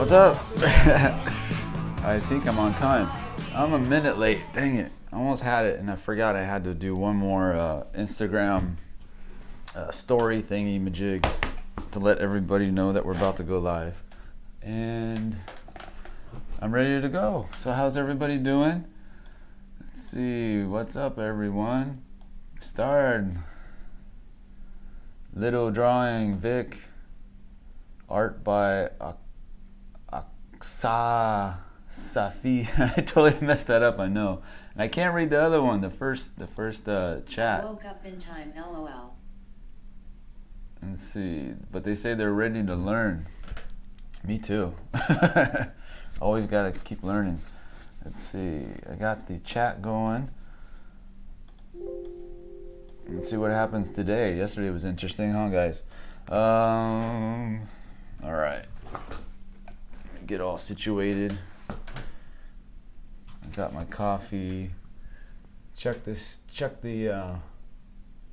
What's up? I think I'm on time. I'm a minute late. Dang it. I almost had it and I forgot I had to do one more Instagram story thingy-majig to let everybody know that we're about to go live. And I'm ready to go. So how's everybody doing? Let's see. What's up, everyone? Start. Little drawing, Vic. Art by 𝔻𝕣𝕒𝕥𝕥𝕢 Safi. I totally messed that up, I know. And I can't read the other one, the first chat. I woke up in time, LOL. Let's see, but they say they're ready to learn. Me too. Always gotta keep learning. Let's see, I got the chat going. Let's see what happens today. Yesterday was interesting, huh, guys? All right. Get all situated. I got my coffee. Check the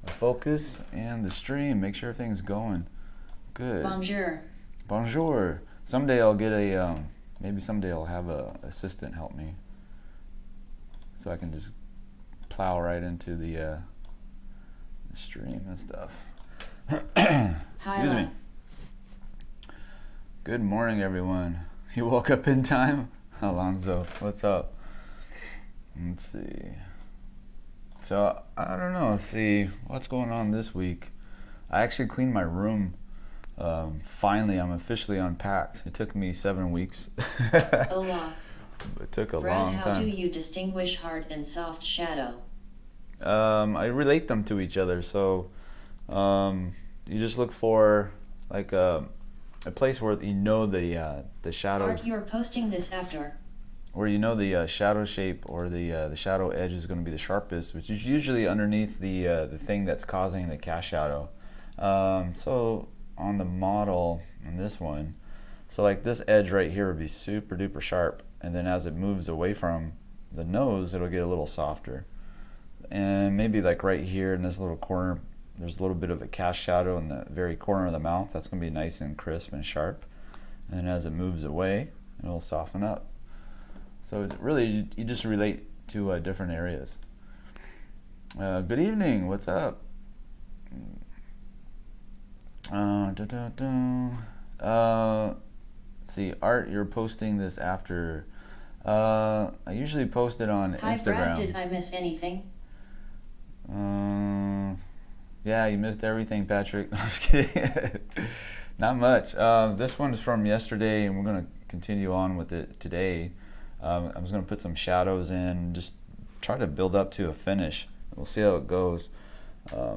focus and the stream. Make sure everything's going good. Bonjour. Bonjour. Someday I'll get a maybe someday I'll have a assistant help me, so I can just plow right into the stream and stuff. Excuse me. Good morning, everyone. You woke up in time? Alonzo, what's up? Let's see. So, I don't know. Let's see what's going on this week. I actually cleaned my room. Finally, I'm officially unpacked. It took me 7 weeks. Hola. It took a Brad, long time. how do you distinguish hard and soft shadow? I relate them to each other. So, you just look for like a place where you know the shadows. Art, you're posting this after. Where you know the shadow shape or the shadow edge is going to be the sharpest, which is usually underneath the thing that's causing the cast shadow. So on the model in this one, so like this edge right here would be super duper sharp, and then as it moves away from the nose, it'll get a little softer. And maybe like right here in this little corner, there's a little bit of a cast shadow in the very corner of the mouth. That's going to be nice and crisp and sharp. And as it moves away, it'll soften up. So it really, you just relate to different areas. Good evening. What's up? Let's see, Art, you're posting this after. I usually post it on Hi, Instagram. Brad, did I miss anything? Yeah, you missed everything, Patrick. No, I'm just kidding. Not much. This one's from yesterday, and we're going to continue on with it today. I'm just going to put some shadows in, just try to build up to a finish. We'll see how it goes.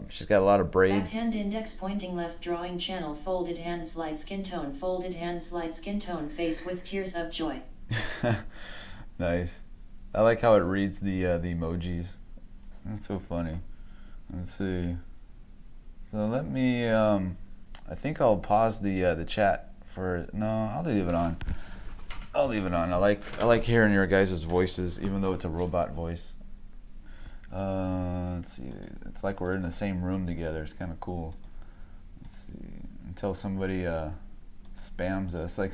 She's got a lot of braids. Backhand index pointing left, drawing channel, folded hands, light skin tone, folded hands, light skin tone, face with tears of joy. Nice. I like how it reads the emojis. That's so funny. Let's see. So let me. I think I'll pause the chat for. No, I'll leave it on. I'll leave it on. I like hearing your guys' voices, even though it's a robot voice. Let's see. It's like we're in the same room together. It's kind of cool. Let's see. Until somebody spams us, like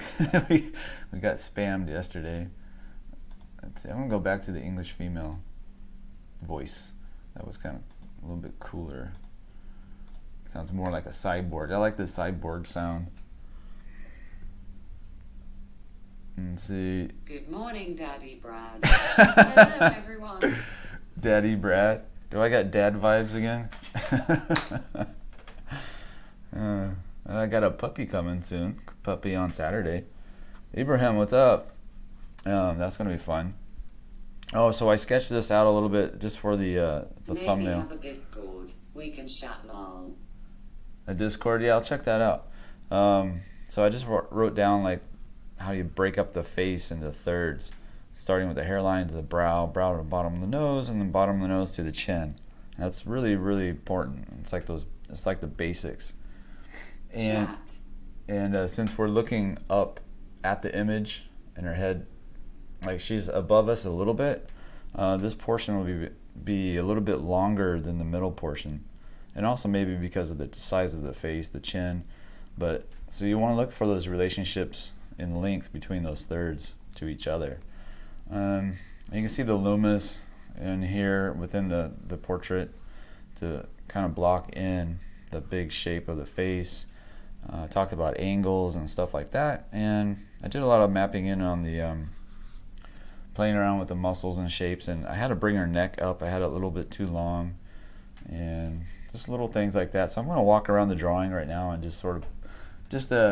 we got spammed yesterday. Let's see. I'm gonna go back to the English female voice. That was kind of a little bit cooler. Sounds more like a cyborg. I like the cyborg sound. Let's see. Good morning, Daddy Brad. Hello, everyone. Daddy Brad. Do I got dad vibes again? I got a puppy coming soon. Puppy on Saturday. Abraham, what's up? That's gonna be fun. Oh, so I sketched this out a little bit just for the Maybe thumbnail. have a Discord. We can chat long. A Discord, yeah, I'll check that out. So I just wrote down like how you break up the face into thirds, starting with the hairline to the brow to the bottom of the nose, and then bottom of the nose to the chin. And that's really, really important. It's like the basics. And Chat. and since we're looking up at the image and her head, like she's above us a little bit, this portion will be a little bit longer than the middle portion. And also maybe because of the size of the face, the chin. But so you want to look for those relationships in length between those thirds to each other. You can see the loomis in here within the portrait to kind of block in the big shape of the face. Talked about angles and stuff like that, and I did a lot of mapping in on the playing around with the muscles and shapes, and I had to bring her neck up. I had it a little bit too long, and just little things like that. So I'm going to walk around the drawing right now and just sort of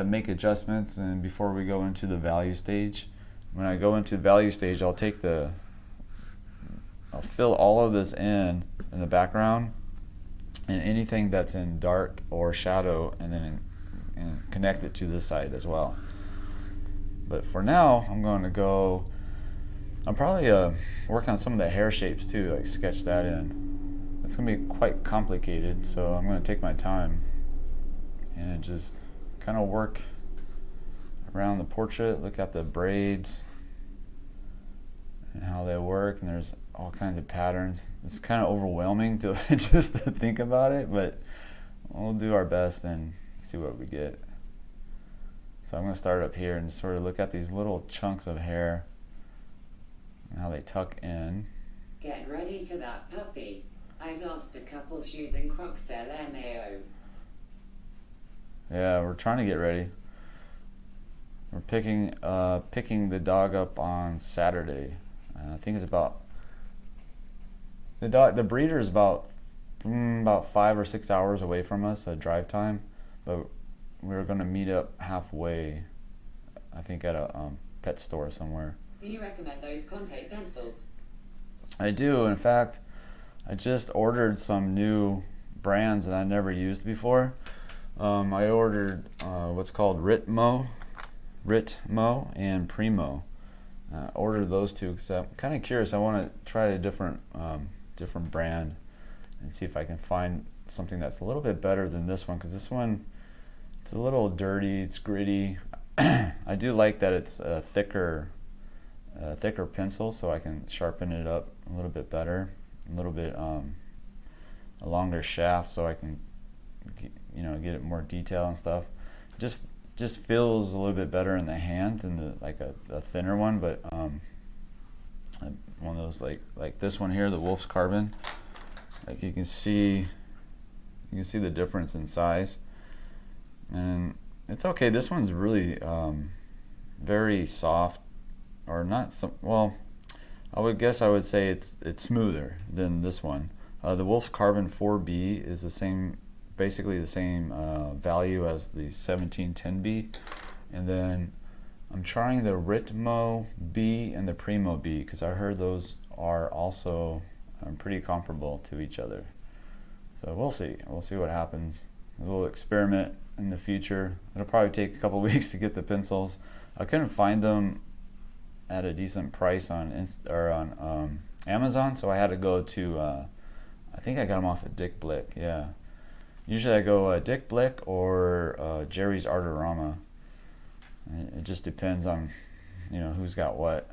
make adjustments. And before we go into the value stage, when I go into the value stage, I'll fill all of this in the background and anything that's in dark or shadow, and then connect it to this side as well. But for now, I'm probably work on some of the hair shapes too, like sketch that in. It's going to be quite complicated, so I'm going to take my time and just kind of work around the portrait, look at the braids and how they work, and there's all kinds of patterns. It's kind of overwhelming to just to think about it, but we'll do our best and see what we get. So I'm going to start up here and sort of look at these little chunks of hair and how they tuck in. Get ready for that puppy. I've lost a couple shoes in Crocs 𝔸𝕟𝕒𝕥𝕣𝕠. Yeah, we're trying to get ready. We're picking the dog up on Saturday. I think it's about the breeder is about 5 or 6 hours away from us, drive time, but we're going to meet up halfway, I think at a pet store somewhere. Do you recommend those Conte pencils? I do. In fact, I just ordered some new brands that I never used before. I ordered what's called 𝔻𝕉𝕒𝕨 and 𝔻𝕨. Ordered those two because I'm kind of curious. I want to try a different brand and see if I can find something that's a little bit better than this one, because this one, it's a little dirty, it's gritty. I do like that it's a thicker pencil, so I can sharpen it up a little bit better, a little bit a longer shaft, so I can get it more detail and stuff. Just feels a little bit better in the hand than like a thinner one, but one of those like this one here, the Wolf's Carbon. Like you can see the difference in size, and it's okay. This one's really very soft, or not so well. I would say it's smoother than this one. The Wolf's Carbon 4B is basically the same value as the 1710B, and then I'm trying the 𝔻𝕉𝕒 B and the 𝔻𝕨 B because I heard those are also pretty comparable to each other. So we'll see what happens. A little experiment in the future. It'll probably take a couple weeks to get the pencils. I couldn't find them at a decent price on Amazon, so I had to go to I think I got them off at Dick Blick. Yeah, usually I go Dick Blick or Jerry's Artorama. It just depends on who's got what.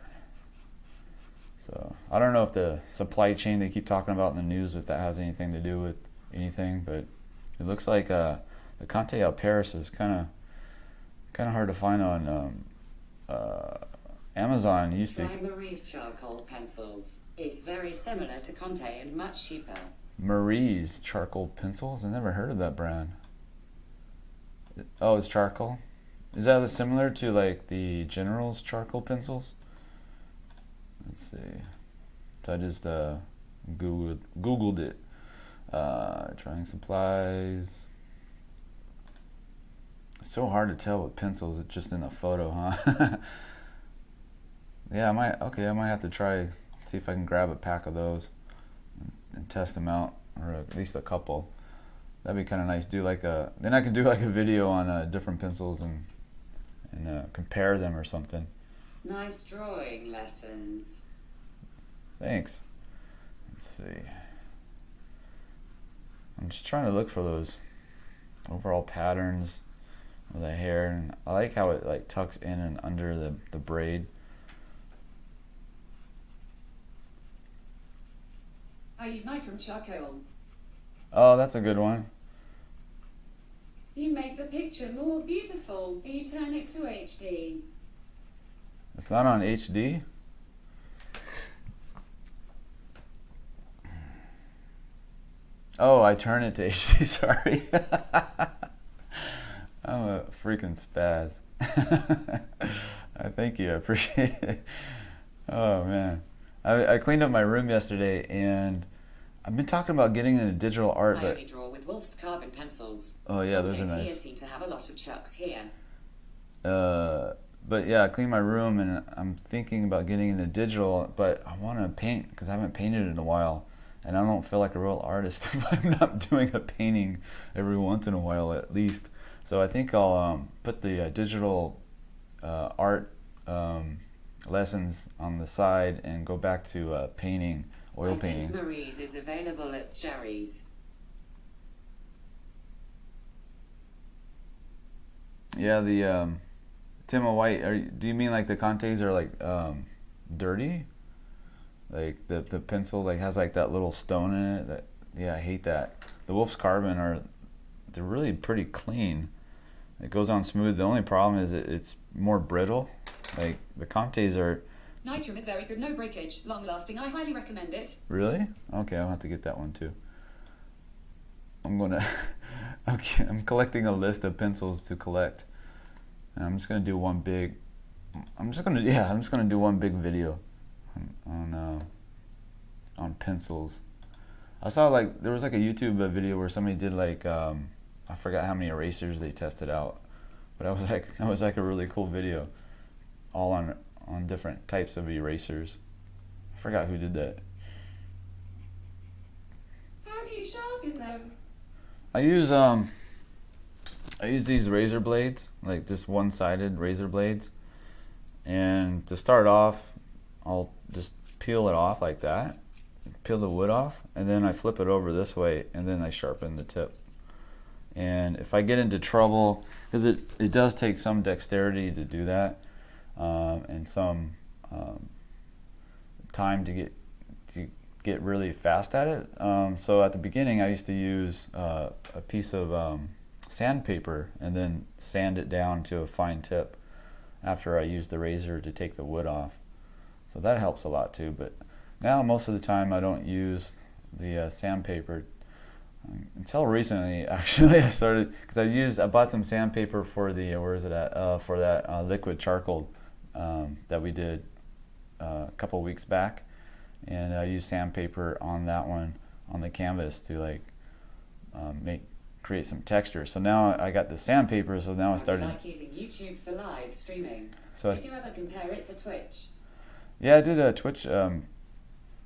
So I don't know if the supply chain they keep talking about in the news, if that has anything to do with anything, but it looks like the 𝔸𝕒𝕥𝕥𝕥𝕐 is kind of hard to find on Amazon. It used to. Try Marie's charcoal pencils. It's very similar to Conte and much cheaper. Marie's charcoal pencils? I never heard of that brand. Oh, it's charcoal? Is that similar to like the General's charcoal pencils? Let's see. So I just Googled it. Trying supplies. It's so hard to tell with pencils. It's just in the photo, huh? Yeah, I might have to try, see if I can grab a pack of those and test them out, or at least a couple. That'd be kind of nice. Then I can do like a video on different pencils and compare them or something. Nice drawing lessons. Thanks. Let's see. I'm just trying to look for those overall patterns of the hair, and I like how it like tucks in and under the braid. I use nitrum charcoal. Oh, that's a good one. You make the picture more beautiful. You turn it to HD. It's not on HD? Oh, I turn it to HD, sorry. I'm a freaking spaz. Thank you, I appreciate it. Oh man. I cleaned up my room yesterday and I've been talking about getting into digital art, I but only draw with Wolf's carbon pencils. oh yeah, those are Conte's here nice. seem to have a lot of chucks here. But yeah, I cleaned my room and I'm thinking about getting into digital, but I want to paint because I haven't painted in a while, and I don't feel like a real artist if I'm not doing a painting every once in a while at least. So I think I'll put the digital art lessons on the side and go back to painting, oil I painting. think Marie's is available at Jerry's. Yeah, the Tim of White. Do you mean like the Contes are like dirty? Like the pencil like has like that little stone in it. That, yeah, I hate that. The Wolf's Carbon they're really pretty clean. It goes on smooth. The only problem is it's more brittle. Like the Contes are. 𝕻𝕠𝕒𝕨 is very good, no breakage, long lasting. I highly recommend it. Really? Okay, I'll have to get that one too. I'm gonna. Okay, I'm collecting a list of pencils to collect. And I'm just gonna do one big. I'm just gonna do one big video on pencils. I saw like there was like a YouTube video where somebody did like I forgot how many erasers they tested out, but that was like a really cool video, all on different types of erasers. I forgot who did that. How do you sharpen them? I use these razor blades, like just one-sided razor blades, and to start off, I'll just peel it off like that, peel the wood off, and then I flip it over this way, and then I sharpen the tip. And if I get into trouble, because it does take some dexterity to do that, and some time to get really fast at it. So at the beginning, I used to use a piece of sandpaper and then sand it down to a fine tip after I used the razor to take the wood off. So that helps a lot too. But now most of the time I don't use the sandpaper. Until recently, actually, I started because I bought some sandpaper for the where is it at for that liquid charcoal that we did a couple weeks back, and I used sandpaper on that one on the canvas to like create some texture. So now I got the sandpaper, so now I started. I like using YouTube for live streaming. So Did you ever compare it to Twitch? yeah, I did a Twitch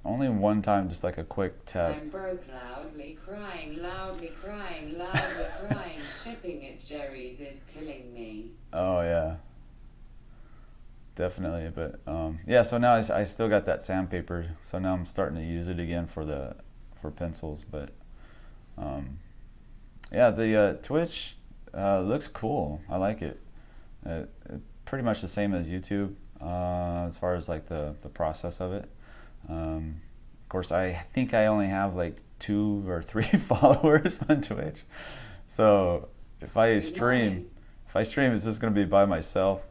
only one time, just like a quick test. I'm broke, loudly crying, shipping at Jerry's is killing me. Oh yeah, definitely. But yeah, so now I still got that sandpaper, so now I'm starting to use it again for pencils. But yeah, the Twitch looks cool. I like it. Pretty much the same as YouTube as far as like the process of it. Of course, I think I only have like 2 or 3 followers on Twitch. So if I stream, it's just gonna be by myself,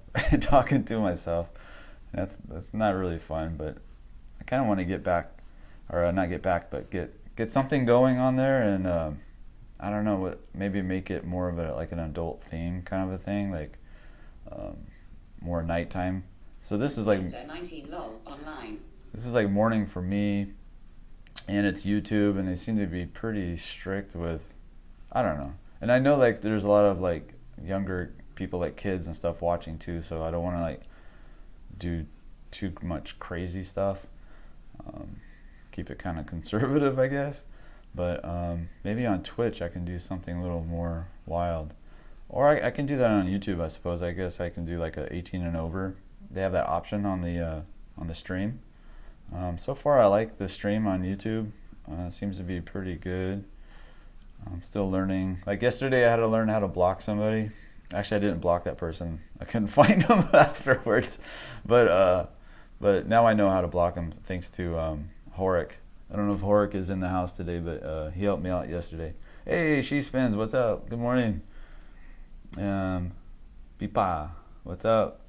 talking to myself. And that's not really fun. But I kind of want to get back, or not get back, but get something going on there, and I don't know maybe make it more of like an adult theme kind of a thing, like more nighttime. So this is like Mr. 19 lol online. This is like morning for me, and it's YouTube, and they seem to be pretty strict with, I don't know. And I know like there's a lot of like younger people, like kids and stuff watching too, so I don't want to like do too much crazy stuff. Keep it kind of conservative, I guess. But maybe on Twitch I can do something a little more wild. Or I can do that on YouTube, I suppose. I guess I can do like a 18 and over. They have that option on the stream. So far I like the stream on YouTube. It seems to be pretty good. I'm still learning. Like yesterday I had to learn how to block somebody. Actually I didn't block that person. I couldn't find them afterwards. But now I know how to block them thanks to 𝔻𝕐𝕥𝕥𝕥𝕣𝕒. I don't know if 𝔻𝕐𝕥 is in the house today, but he helped me out yesterday. Hey, She Spins, what's up? Good morning. Pipa, what's up?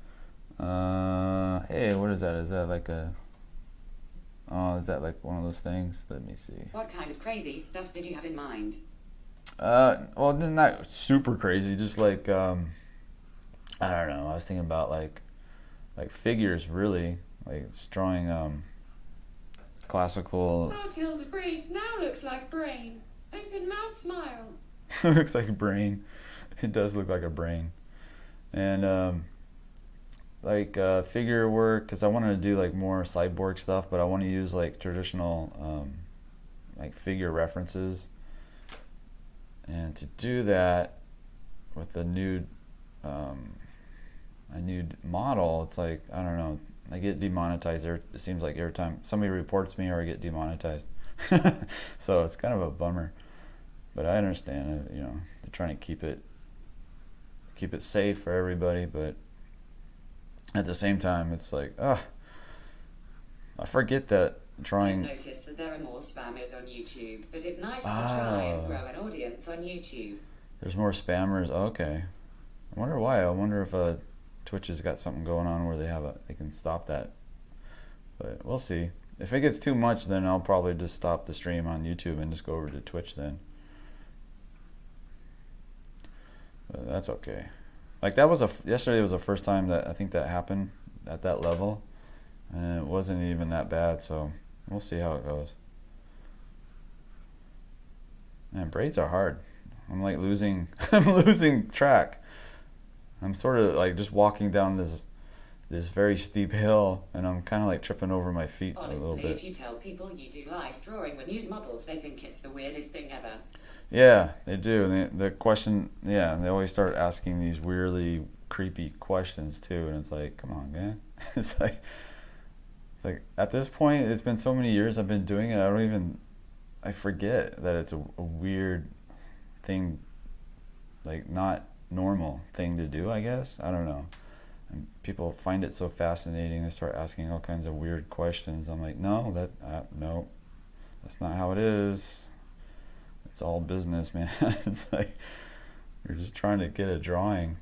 Hey, what is that? Is that like a... Oh, is that like one of those things? Let me see. What kind of crazy stuff did you have in mind? Well, not super crazy. Just like, I don't know. I was thinking about like figures, really. Like just drawing, classical... 𝔸𝕟𝕒𝕥𝕥𝕣𝕒𝕨 now looks like brain. Open mouth smile. Looks like a brain. It does look like a brain. And like figure work, because I wanted to do like more cyborg stuff, but I want to use like traditional like figure references. And to do that with a nude model, it's like, I don't know, I get demonetized. It seems like every time somebody reports me or I get demonetized. So it's kind of a bummer. But I understand, you know, they're trying to keep it safe for everybody, but at the same time, it's like, I forget that drawing... I've noticed that there are more spammers on YouTube, but it's nice to try and grow an audience on YouTube. There's more spammers. Okay. I wonder why. I wonder if Twitch has got something going on where they can stop that. But we'll see. If it gets too much, then I'll probably just stop the stream on YouTube and just go over to Twitch then. But that's okay. Like that was yesterday was the first time that I think that happened at that level, and it wasn't even that bad. So we'll see how it goes. Man, braids are hard. I'm like losing track. I'm sort of like just walking down this very steep hill, and I'm kind of like tripping over my feet a little bit. Honestly, if you tell people you do live drawing with nude models, they think it's the weirdest thing ever. Yeah, they do. And the question, yeah, they always start asking these weirdly creepy questions too, and it's like, come on, man. It's like at this point, it's been so many years I've been doing it, I forget that it's a weird thing, like not normal thing to do, I guess. I don't know. And people find it so fascinating, they start asking all kinds of weird questions. I'm like, no, no, that's not how it is. It's all business, man. It's like you're just trying to get a drawing.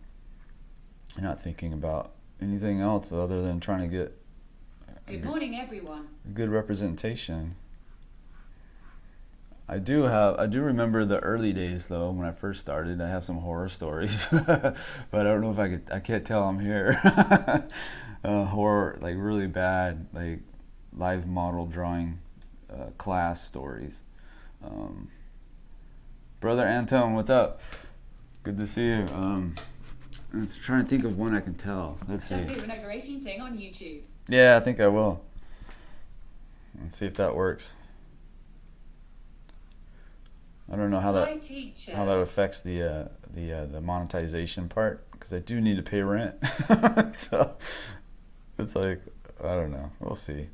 You're not thinking about anything else other than trying to get Good morning, everyone. a good representation. I do remember the early days though, when I first started. I have some horror stories, but I don't know if I can't tell them here. Horror, like really bad, like live model drawing class stories. Brother Anton, what's up? Good to see you. I'm trying to think of one I can tell. Let's see. Just do an over 18 thing on YouTube. Yeah, I think I will. Let's see if that works. I don't know how that affects the monetization part, because I do need to pay rent. So it's like, I don't know. We'll see.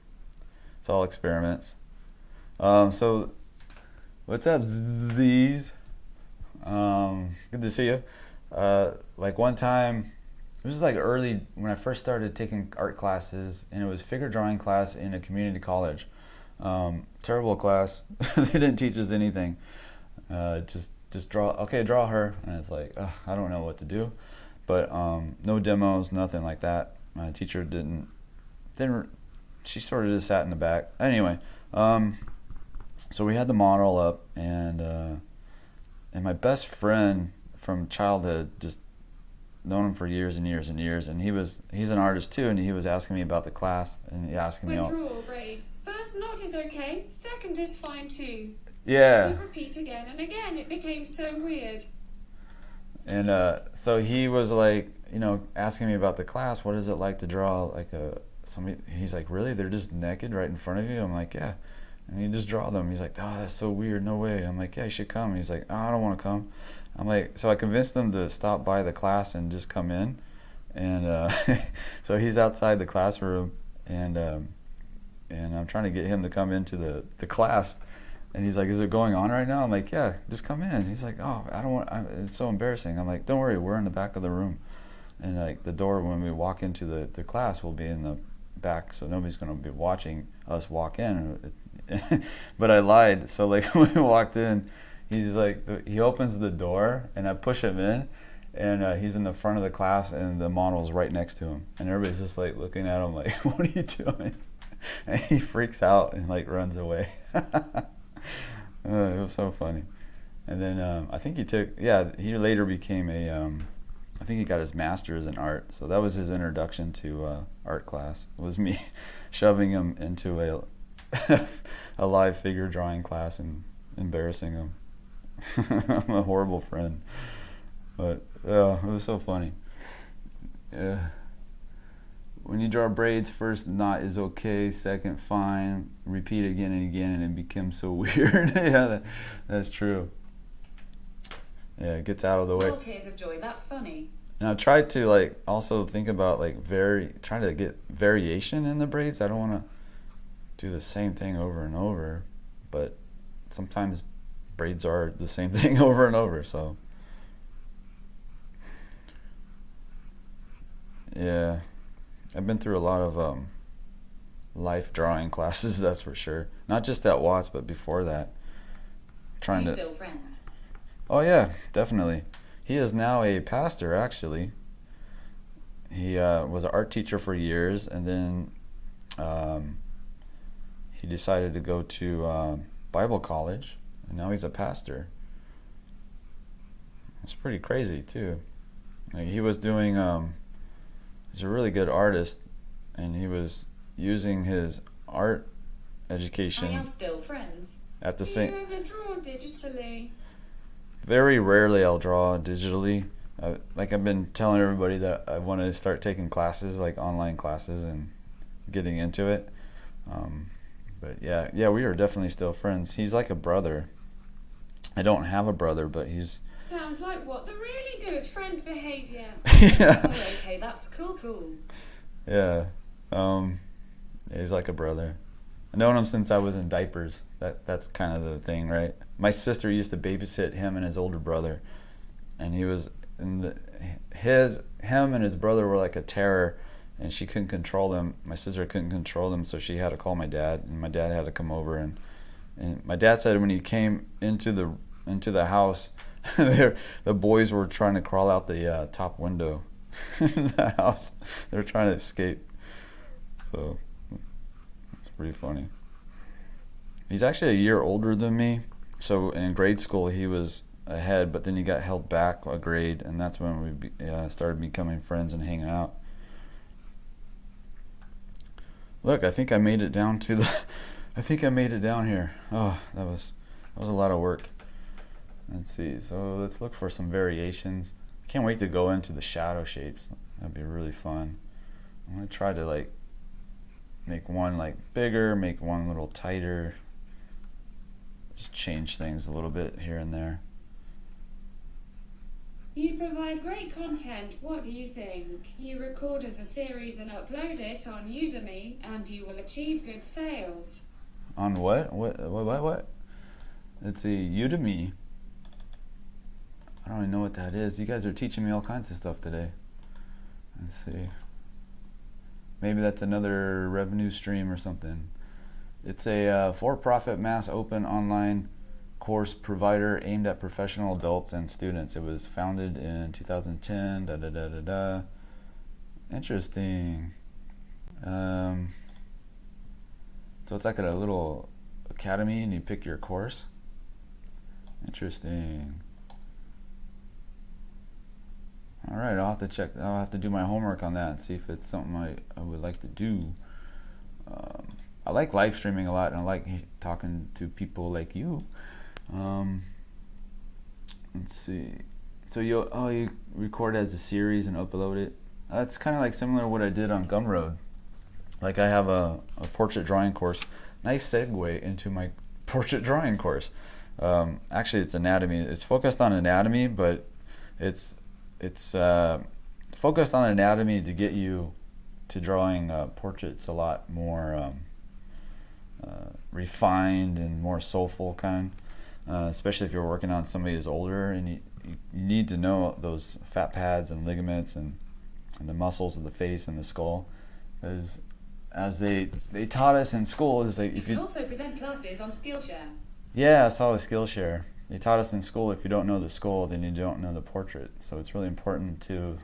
It's all experiments. So what's up, Z's? Good to see you. Like one time, this was like early when I first started taking art classes, and it was figure drawing class in a community college. Terrible class. They didn't teach us anything. Just draw. Okay, draw her, and it's like, I don't know what to do. But no demos, nothing like that. My teacher didn't. She sort of just sat in the back. Anyway, so we had the model up, and my best friend from childhood, just known him for years and years and years, and he's an artist too, and he was asking me about the class, and he asked me, When draw braids, first knot is okay, second is fine too. yeah, You repeat again and again, it became so weird. and so he was like, asking me about the class. What is it like to draw like somebody? He's like, really? They're just naked right in front of you? I'm like, yeah. And you just draw them. He's like, oh, that's so weird. No way. I'm like, yeah, you should come. He's like, oh, I don't want to come. I'm like, so I convinced him to stop by the class and just come in. And so he's outside the classroom, and I'm trying to get him to come into the class. And he's like, is it going on right now? I'm like, yeah, just come in. He's like, oh, I don't want, it's so embarrassing. I'm like, don't worry, we're in the back of the room. And like the door, when we walk into the class, will be in the back, so nobody's going to be watching us walk in. But I lied. So like when we walked in, he's like, he opens the door, and I push him in, and he's in the front of the class, and the model's right next to him, and everybody's just like looking at him like, "What are you doing?" And he freaks out and like runs away. It was so funny. And then I think he later became I think he got his master's in art, so that was his introduction to art class. It was me shoving him into a live figure drawing class and embarrassing him. I'm a horrible friend, but it was so funny. When you draw braids, first knot is okay, second fine, repeat again and again, and it becomes so weird. Yeah, that's true. Yeah, it gets out of the way. All tears of joy, that's funny. And I tried to like also think about like trying to get variation in the braids. I don't want to do the same thing over and over, but sometimes braids are the same thing over and over, so yeah. I've been through a lot of life drawing classes, that's for sure. Not just at Watts, but before that. Are you still friends? Oh yeah, definitely. He is now a pastor, actually. He was an art teacher for years, and then he decided to go to Bible college, and now he's a pastor. It's pretty crazy too. Like he was doing, he's a really good artist, and he was using his art education. Are you still friends? At the Do same. you ever draw digitally? Very rarely I'll draw digitally. Like I've been telling everybody that I want to start taking classes, like online classes, and getting into it. But yeah, we are definitely still friends. He's like a brother. I don't have a brother, but he's. Sounds like what? The really good friend behaviour. Yeah. Oh, okay, that's cool. Yeah. He's like a brother. I've known him since I was in diapers. That's kind of the thing, right? My sister used to babysit him and his older brother, and he was him and his brother were like a terror, and she couldn't control them. My sister couldn't control them, so she had to call my dad, and my dad had to come over, and my dad said when he came into the house, the boys were trying to crawl out the top window in the house. They were trying to escape. So it's pretty funny. He's actually a year older than me, so in grade school he was ahead, but then he got held back a grade, and that's when we started becoming friends and hanging out. Look, I think I made it down to the. I think I made it down here. Oh, that was a lot of work. Let's see. So let's look for some variations. Can't wait to go into the shadow shapes. That'd be really fun. I'm gonna try to like make one like bigger, make one a little tighter. Just change things a little bit here and there. You provide great content. What do you think? You record as a series and upload it on Udemy, and you will achieve good sales. On what? What? It's a Udemy. I don't even know what that is. You guys are teaching me all kinds of stuff today. Let's see. Maybe that's another revenue stream or something. It's a for-profit mass open online course provider aimed at professional adults and students. It was founded in 2010. Interesting. So it's like a little academy, and you pick your course. Interesting. All right, I'll have to check. I'll have to do my homework on that and see if it's something I would like to do. I like live streaming a lot, and I like talking to people like you. Let's see. So you record as a series and upload it. That's kind of like similar to what I did on Gumroad. Like I have a portrait drawing course. Nice segue into my portrait drawing course. Actually, it's anatomy. It's focused on anatomy, but it's focused on anatomy to get you to drawing portraits a lot more refined and more soulful kind. Especially if you're working on somebody who's older, and you need to know those fat pads and ligaments and the muscles of the face and the skull, because as they taught us in school, is like You can also present classes on Skillshare. Yeah, I saw the Skillshare. they taught us in school, if you don't know the skull, then you don't know the portrait. So it's really important to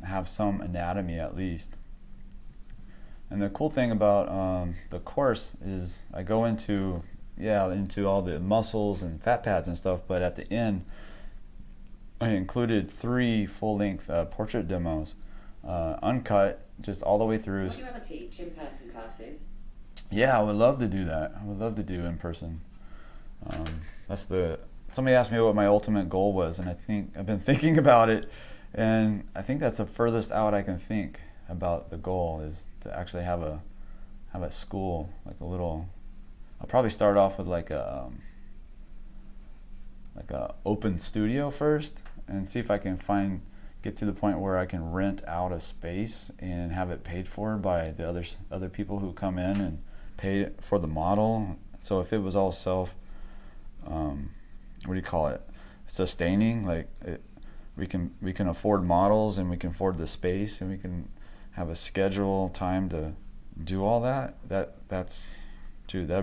have some anatomy at least. And the cool thing about the course is I go into all the muscles and fat pads and stuff, but at the end I included 3 full-length portrait demos, uncut, just all the way through. Will you ever teach in-person classes? Yeah, I would love to do that. I would love to do in person. Somebody asked me what my ultimate goal was, and I've been thinking about it, and I think that's the furthest out I can think about the goal, is to actually have a school, like a little. I'll probably start off with like a open studio first, and see if I can get to the point where I can rent out a space and have it paid for by the other people who come in and pay for the model. So if it was all sustaining, like we can afford models, and we can afford the space, and we can have a schedule time to do all that. That'd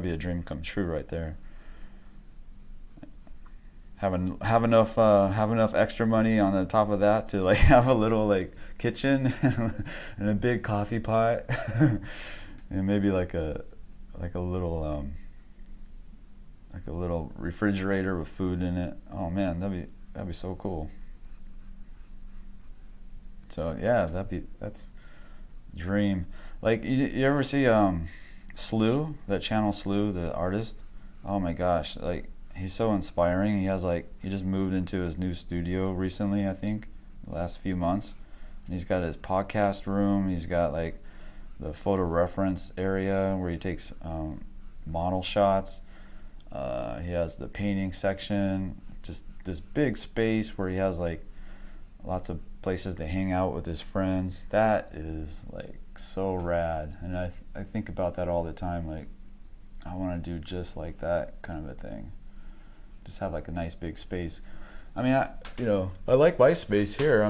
be a dream come true right there. Have enough extra money on the top of that to like have a little like kitchen and a big coffee pot and maybe like a little refrigerator with food in it. Oh man, that'd be so cool. So yeah, that's dream. Like you ever see 𝔻𝕣𝕒𝕒𝕒𝕒, that channel 𝔻𝕣𝕒, the artist? Oh my gosh, like he's so inspiring. He just moved into his new studio recently, I think, the last few months. And he's got his podcast room. He's got like the photo reference area where he takes model shots. He has the painting section, just this big space where he has like lots of places to hang out with his friends. That is like so rad, and I think about that all the time. Like I want to do just like that kind of a thing. Just have like a nice big space. I mean, I like my space here.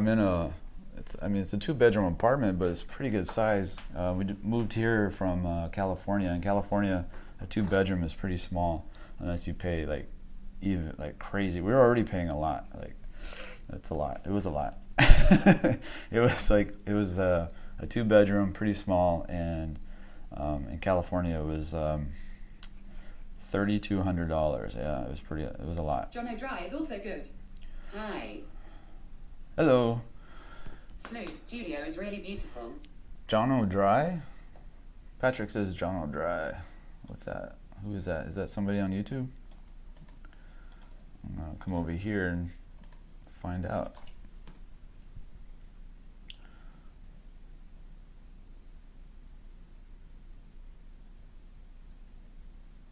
It's a 2-bedroom apartment, but it's pretty good size. We moved here from California. In California, a 2-bedroom is pretty small unless you pay like even like crazy. We were already paying a lot. Like that's a lot. It was a lot. It was a 2-bedroom, pretty small, and in California it was $3,200. Yeah, it was a lot. 𝔸𝕟𝕒𝕥𝕣𝕒 is also good. Hi. Hello. Snow's studio is really beautiful. 𝔸𝕟𝕒𝕥𝕣𝕒? Patrick says 𝔸𝕟𝕒𝕒𝕒. What's that? Who is that? Is that somebody on YouTube? I'm gonna come over here and find out.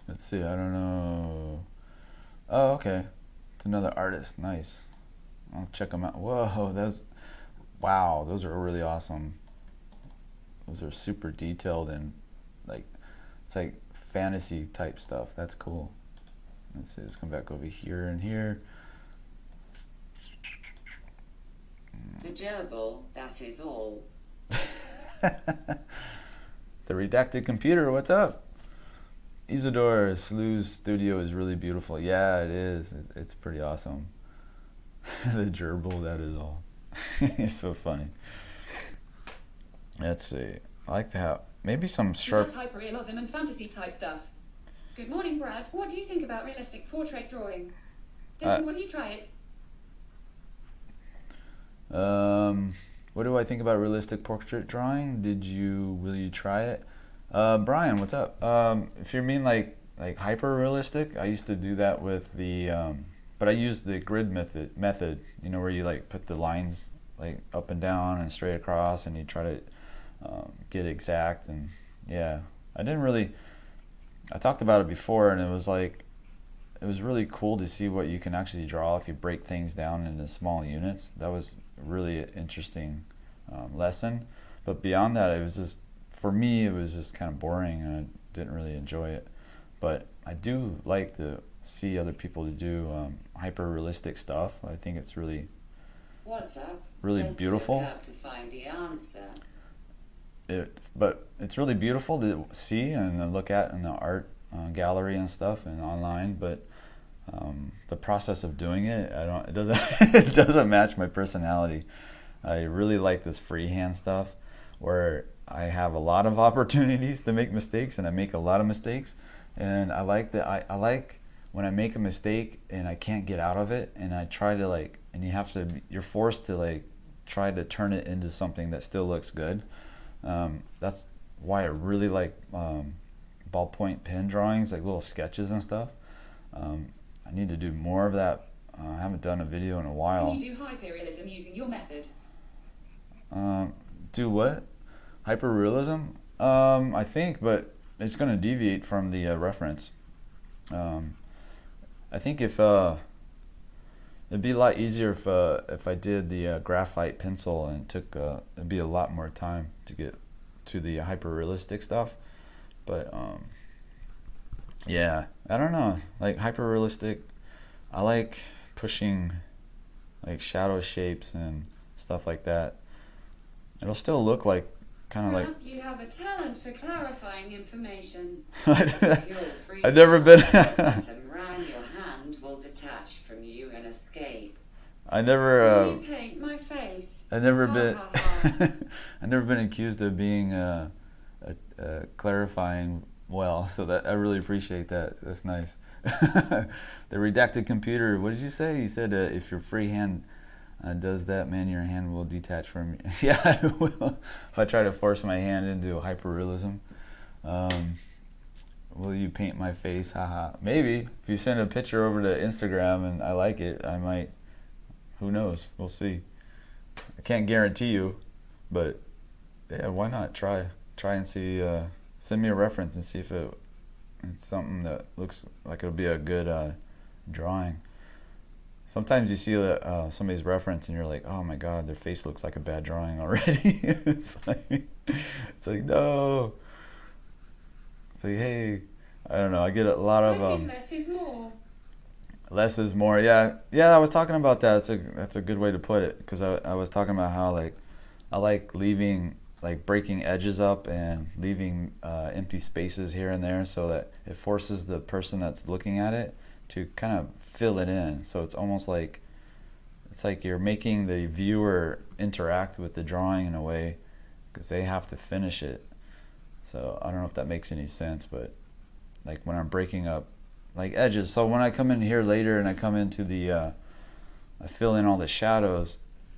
Let's see, I don't know. Oh, okay. It's another artist. Nice. I'll check them out. Whoa, wow, those are really awesome. Those are super detailed and like, it's like fantasy type stuff. That's cool. Let's see, let's come back over here and here. The gerbil, that is all. The redacted computer, what's up? Isidore, 𝔻𝕤𝕒𝕒𝕒𝕒's studio is really beautiful. Yeah, it is. It's pretty awesome. The gerbil, that is all. It's so funny. Let's see. I like to have maybe some sharp. He does hyperrealism and fantasy type stuff. Good morning, Brad. What do you think about realistic portrait drawing? Will you try it? What do I think about realistic portrait drawing? Will you try it? Brian, what's up? If you mean like hyper realistic, I used to do that with but I used the grid method, where you like put the lines like up and down and straight across, and you try to get exact. And yeah, I talked about it before, and it was really cool to see what you can actually draw if you break things down into small units. That was a really interesting lesson. But beyond that, for me, it was just kind of boring, and I didn't really enjoy it. But I do like to see other people to do hyper-realistic stuff. I think it's really, What's up? really Just beautiful. look up to find the answer. But it's really beautiful to see and look at in the art gallery and stuff and online. But the process of doing it, it doesn't it doesn't match my personality. I really like this freehand stuff where I have a lot of opportunities to make mistakes, and I make a lot of mistakes. And I like that. I like when I make a mistake and I can't get out of it, and I try to like, and you're forced to like try to turn it into something that still looks good. That's why I really like ballpoint pen drawings, like little sketches and stuff. I need to do more of that. I haven't done a video in a while. Can you do hyperrealism using your method? Do what? Hyperrealism? I think, but it's going to deviate from the reference. I think if it'd be a lot easier if I did the graphite pencil, and it'd be a lot more time to get to the hyperrealistic stuff. But yeah, I don't know. Like hyperrealistic, I like pushing like shadow shapes and stuff like that. It'll still look like kind of like. You have a talent for clarifying information. I've never been. Around your hand will detach from you and escape. I never. You paint my face. I've never been. Ha, ha, ha. I've never been accused of being clarifying well, so that I really appreciate that. That's nice. The redacted computer. What did you say? You said if your freehand does that, man, your hand will detach from you. Yeah, I will. If I try to force my hand into hyperrealism. Will you paint my face? Haha. Maybe. If you send a picture over to Instagram and I like it, I might. Who knows? We'll see. I can't guarantee you, but yeah, why not try and see. Send me a reference and see if it's something that looks like it'll be a good drawing. Sometimes you see somebody's reference and you're like, oh my god, their face looks like a bad drawing already. It's like no. It's like, hey, I don't know. I get a lot of I think less is more. Less is more. Yeah. I was talking about that. That's a good way to put it, because I was talking about how like I like breaking edges up and leaving empty spaces here and there, so that it forces the person that's looking at it to kind of fill it in. So it's almost like you're making the viewer interact with the drawing in a way, because they have to finish it. So I don't know if that makes any sense, but like when I'm breaking up like edges, so when I come in here later and I come into the I fill in all the shadows,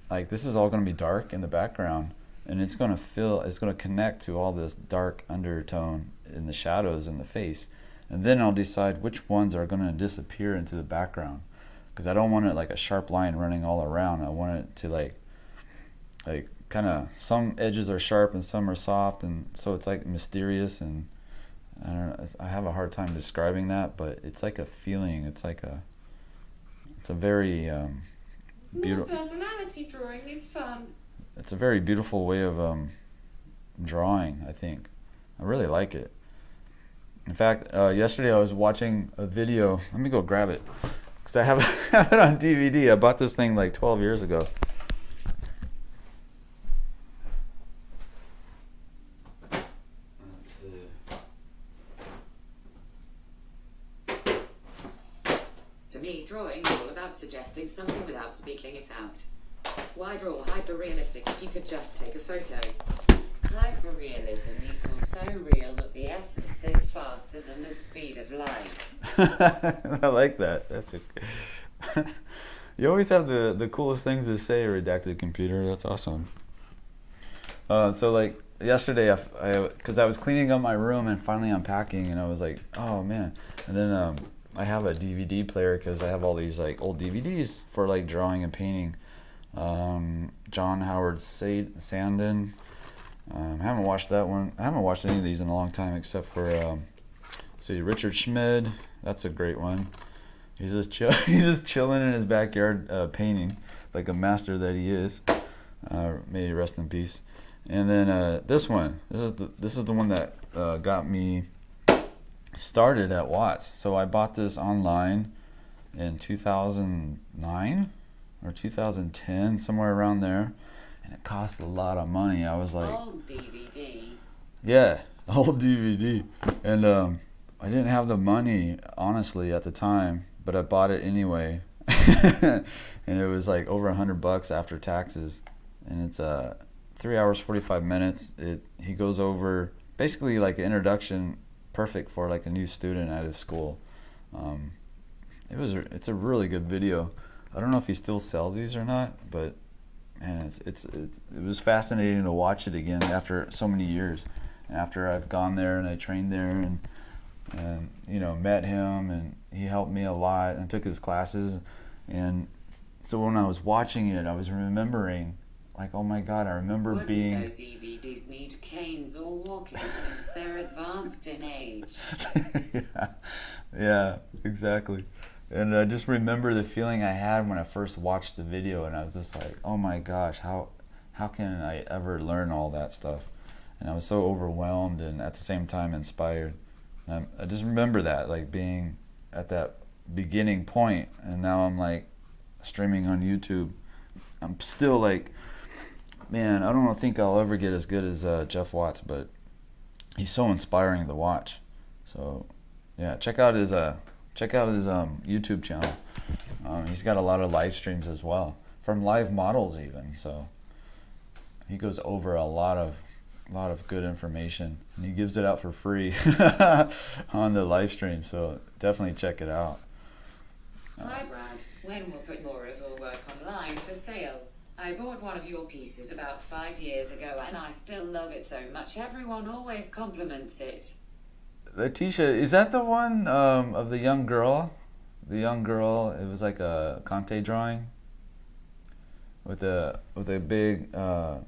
like this is all going to be dark in the background, and it's going to connect to all this dark undertone in the shadows in the face, and then I'll decide which ones are going to disappear into the background, because I don't want it like a sharp line running all around. I want it to like kind of, some edges are sharp and some are soft, and so it's like mysterious, and I don't know, I have a hard time describing that, but it's like a feeling. It's a very beautiful. More personality drawing is fun. It's a very beautiful way of drawing, I think. I really like it. In fact, yesterday I was watching a video. Let me go grab it, because I have it on DVD. I bought this thing like 12 years ago. Let's see. To me, drawing is all about suggesting something without speaking it out. Why draw hyperrealistic if you could just take a photo? Hyperrealism equals so real that the essence is faster than the speed of light. I like that. You always have the coolest things to say, redacted computer. That's awesome. So like yesterday, because I was cleaning up my room and finally unpacking, and I was like, oh man. And then I have a DVD player, because I have all these like old DVDs for like drawing and painting. John Howard Sandon. I haven't watched that one. I haven't watched any of these in a long time, except for Richard 𝔻𝕗. That's a great one. He's just chilling in his backyard painting, like a master that he is. May he rest in peace. And then this one. This is the one that got me started at Watts. So I bought this online in 2009 or 2010, somewhere around there, and it cost a lot of money. I was like, Old DVD. yeah, old DVD, and I didn't have the money, honestly, at the time, but I bought it anyway. And it was like over $100 after taxes, and it's 3 hours 45 minutes. He goes over basically like an introduction, perfect for like a new student at his school. It's a really good video. I don't know if he still sells these or not, but man, it was fascinating to watch it again after so many years, and after I've gone there and I trained there and you know, met him, and he helped me a lot and took his classes. And so when I was watching it, I was remembering, like, oh my God, I remember being... Those EVDs need canes or walkers since they're advanced in age. Yeah, exactly. And I just remember the feeling I had when I first watched the video, and I was just like, oh my gosh, how can I ever learn all that stuff? And I was so overwhelmed and at the same time inspired. And I just remember that, like being at that beginning point, and now I'm like streaming on YouTube. I'm still like, man, I don't think I'll ever get as good as Jeff Watts, but he's so inspiring to watch. So yeah, check out his YouTube channel. He's got a lot of live streams as well, from live models even. So he goes over a lot of good information, and he gives it out for free on the live stream. So definitely check it out. Hi Brad, when we'll put more of your work online for sale? I bought one of your pieces about 5 years ago, and I still love it so much. Everyone always compliments it. Letitia, is that the one of the young girl? The young girl, it was like a Conte drawing with a big afro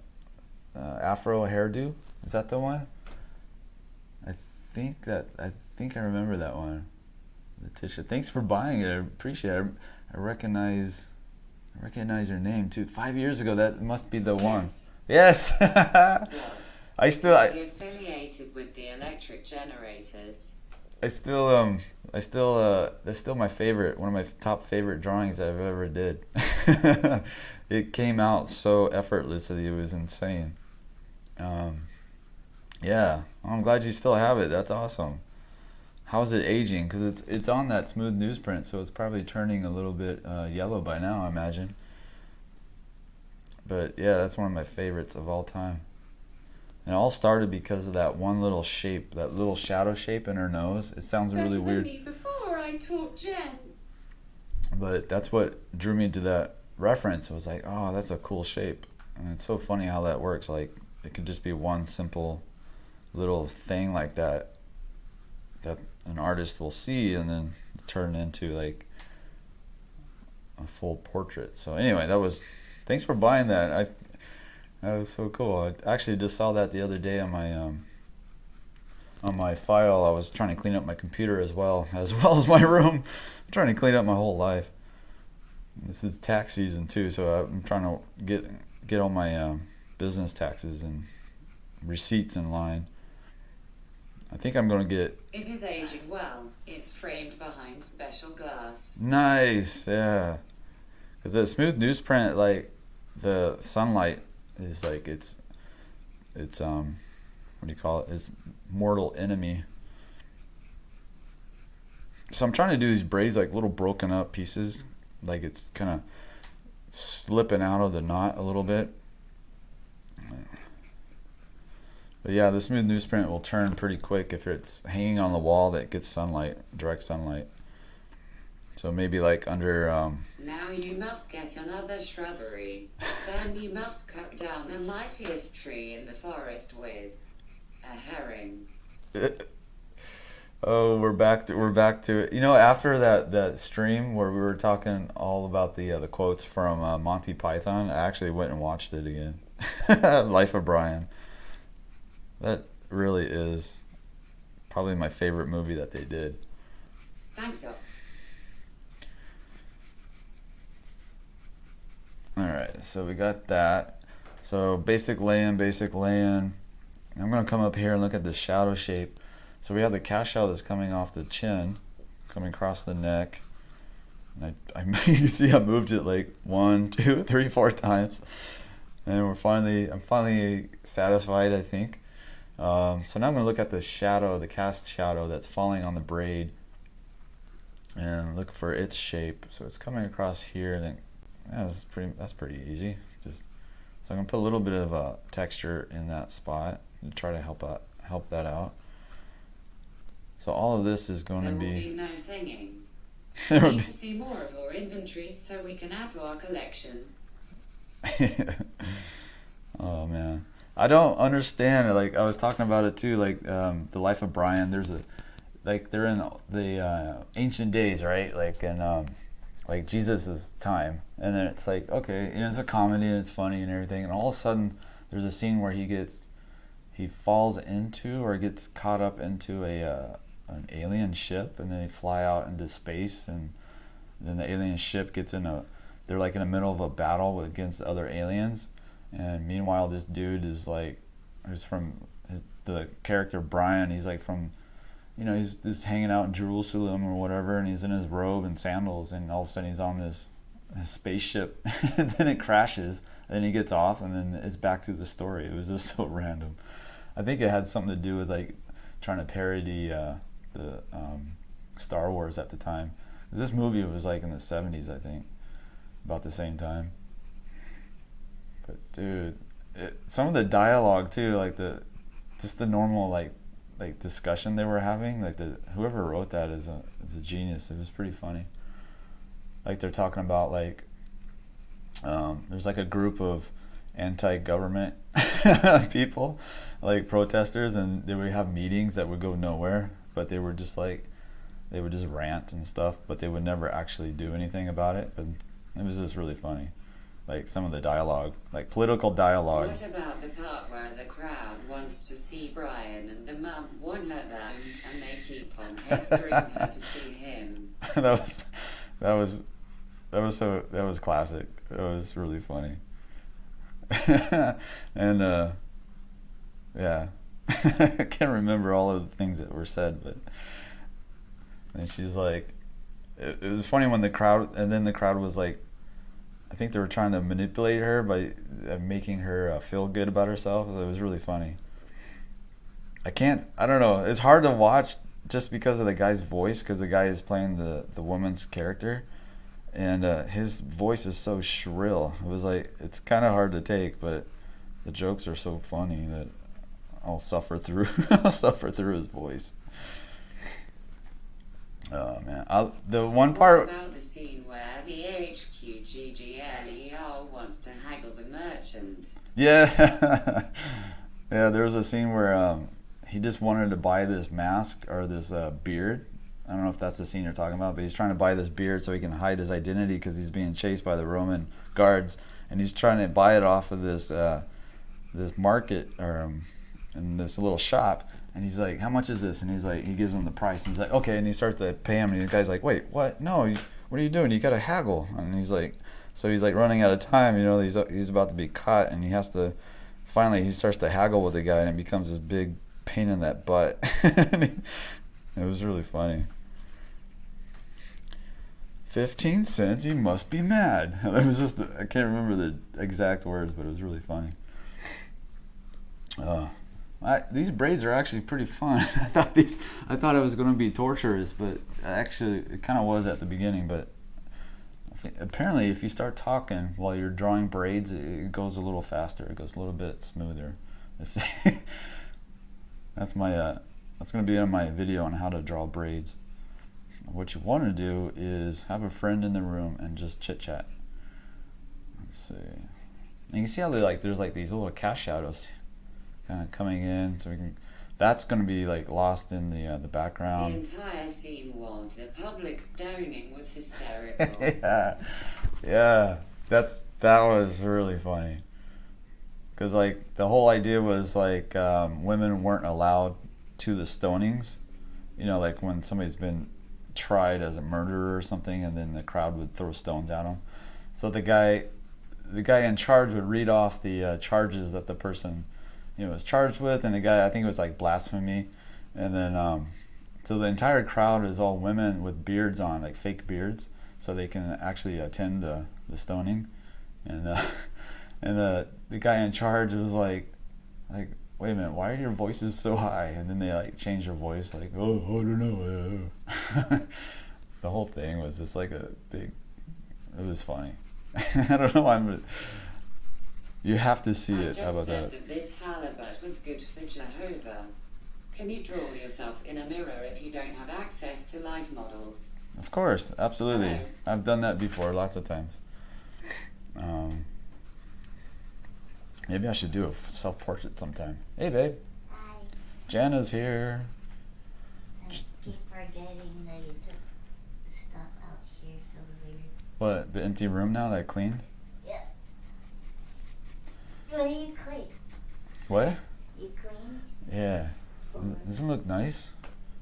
hairdo. Is that the one? I think I remember that one. Letitia, thanks for buying it. I appreciate it. I recognize your name too. 5 years ago, that must be the one. Yes. I still affiliated with the electric generators. That's still my favorite, one of my top favorite drawings I've ever did. It came out so effortlessly, it was insane. Yeah, I'm glad you still have it. That's awesome. How's it aging? Because it's on that smooth newsprint, so it's probably turning a little bit yellow by now, I imagine. But yeah, that's one of my favorites of all time. And it all started because of that one little shape, that little shadow shape in her nose. It sounds really weird. Me before I taught Jen. But that's what drew me to that reference. It was like, oh, that's a cool shape. And it's so funny how that works. Like, it could just be one simple little thing like that an artist will see and then turn into like a full portrait. So anyway, thanks for buying that. That was so cool. I actually just saw that the other day on my file. I was trying to clean up my computer as well as my room. I'm trying to clean up my whole life. This is tax season too, so I'm trying to get all my business taxes and receipts in line. I think I'm gonna get... It is aging well. It's framed behind special glass. Nice, yeah. Because the smooth newsprint, like the sunlight is like it's what do you call it? It's mortal enemy. So I'm trying to do these braids like little broken up pieces, like it's kind of slipping out of the knot a little bit. But yeah, the smooth newsprint will turn pretty quick if it's hanging on the wall that gets sunlight, direct sunlight. So maybe like under... Now you must get another shrubbery. Then you must cut down the mightiest tree in the forest with a herring. Oh, we're back to it. You know, after that stream where we were talking all about the quotes from Monty Python, I actually went and watched it again. Life of Brian. That really is probably my favorite movie that they did. Thanks, Doc. Alright, so we got that. So basic lay-in. I'm going to come up here and look at the shadow shape. So we have the 𝔻𝕠𝕥𝕥𝕣𝕒 that's coming off the chin, coming across the neck. And you can see I moved it like 1, 2, 3, 4 times. And I'm finally satisfied, I think. So now I'm going to look at the shadow, the cast shadow that's falling on the braid. and look for its shape. So it's coming across here, and then that's pretty easy. Just so I'm gonna put a little bit of texture in that spot to try to help that out. So all of this is going to There will be be no singing. there We would need to see more of your inventory so we can add to our collection. Oh man, I don't understand it. Like I was talking about it too. Like the life of Brian. There's a like they're in the ancient days, right? Like in like Jesus's time, and then it's like okay, and it's a comedy and it's funny and everything, and all of a sudden there's a scene where he falls into or gets caught up into an alien ship, and then they fly out into space, and then the alien ship gets they're like in the middle of a battle against other aliens, and meanwhile this dude is like, the character Brian, he's like from, he's just hanging out in Jerusalem or whatever, and he's in his robe and sandals, and all of a sudden he's on this spaceship, and then it crashes, and then he gets off, and then it's back to the story. It was just so random. I think it had something to do with like trying to parody the Star Wars at the time. This movie was like in the 70s, I think, about the same time. But dude, some of the dialogue too, like just the normal like discussion they were having, like whoever wrote that is a genius. It was pretty funny. Like they're talking about like there's like a group of anti-government people, like protesters, and they would have meetings that would go nowhere, but they would just rant and stuff, but they would never actually do anything about it. But it was just really funny, like some of the dialogue, like political dialogue. What about the part where the crowd wants to see Brian and the mum won't let them, and they keep on pestering her to see him? that was classic. That was really funny. And yeah, I can't remember all of the things that were said, but and she's like, it was funny when the crowd was like, I think they were trying to manipulate her by making her feel good about herself. So it was really funny. I don't know, it's hard to watch just because of the guy's voice, because the guy is playing the woman's character, and his voice is so shrill. It was like, it's kind of hard to take, but the jokes are so funny that I'll suffer through his voice. Oh man, the one part. What about the scene where the 𝔸𝕠𝕤𝕠𝕠𝕠 wants to haggle the merchant? Yeah, yeah. There was a scene where he just wanted to buy this mask or this beard. I don't know if that's the scene you're talking about, but he's trying to buy this beard so he can hide his identity because he's being chased by the Roman guards, and he's trying to buy it off of this market or in this little shop. And he's like, how much is this? And he's like, he gives him the price. And he's like, okay. And he starts to pay him. And the guy's like, wait, what? No, what are you doing? You got to haggle. And he's like, so he's like running out of time. He's about to be caught. And finally he starts to haggle with the guy. And it becomes this big pain in that butt. It was really funny. 15 cents, you must be mad. It was just, I can't remember the exact words, but it was really funny. These braids are actually pretty fun. I thought it was going to be torturous, but actually it kind of was at the beginning. But I think apparently if you start talking while you're drawing braids, it goes a little faster. It goes a little bit smoother. That's going to be on my video on how to draw braids. What you want to do is have a friend in the room and just chit chat. Let's see. And you can see how there's like these little cash shadows kind of coming in, so that's going to be like lost in the background. The entire scene the public stoning was hysterical. yeah, that was really funny, because like the whole idea was like women weren't allowed to the stonings, like when somebody's been tried as a murderer or something, and then the crowd would throw stones at them. So the guy in charge would read off the charges that the person was charged with, and the guy, I think it was like blasphemy, and then so the entire crowd is all women with beards on, like fake beards, so they can actually attend the stoning, and the guy in charge was like wait a minute, why are your voices so high? And then they like change their voice, like, oh, I don't know. the whole thing was just like a big. It was funny. I don't know why you have to see it. How about that? I just said that this halibut was good for Jehovah. Can you draw yourself in a mirror if you don't have access to live models? Of course, absolutely. Hello. I've done that before, lots of times. Maybe I should do a self-portrait sometime. Hey, babe. Hi. Jana's here. I keep forgetting that you took the stuff out here. Feels weird. What, the empty room now that I cleaned? Yeah. Well, you clean. What? You clean? Yeah. Doesn't it look nice?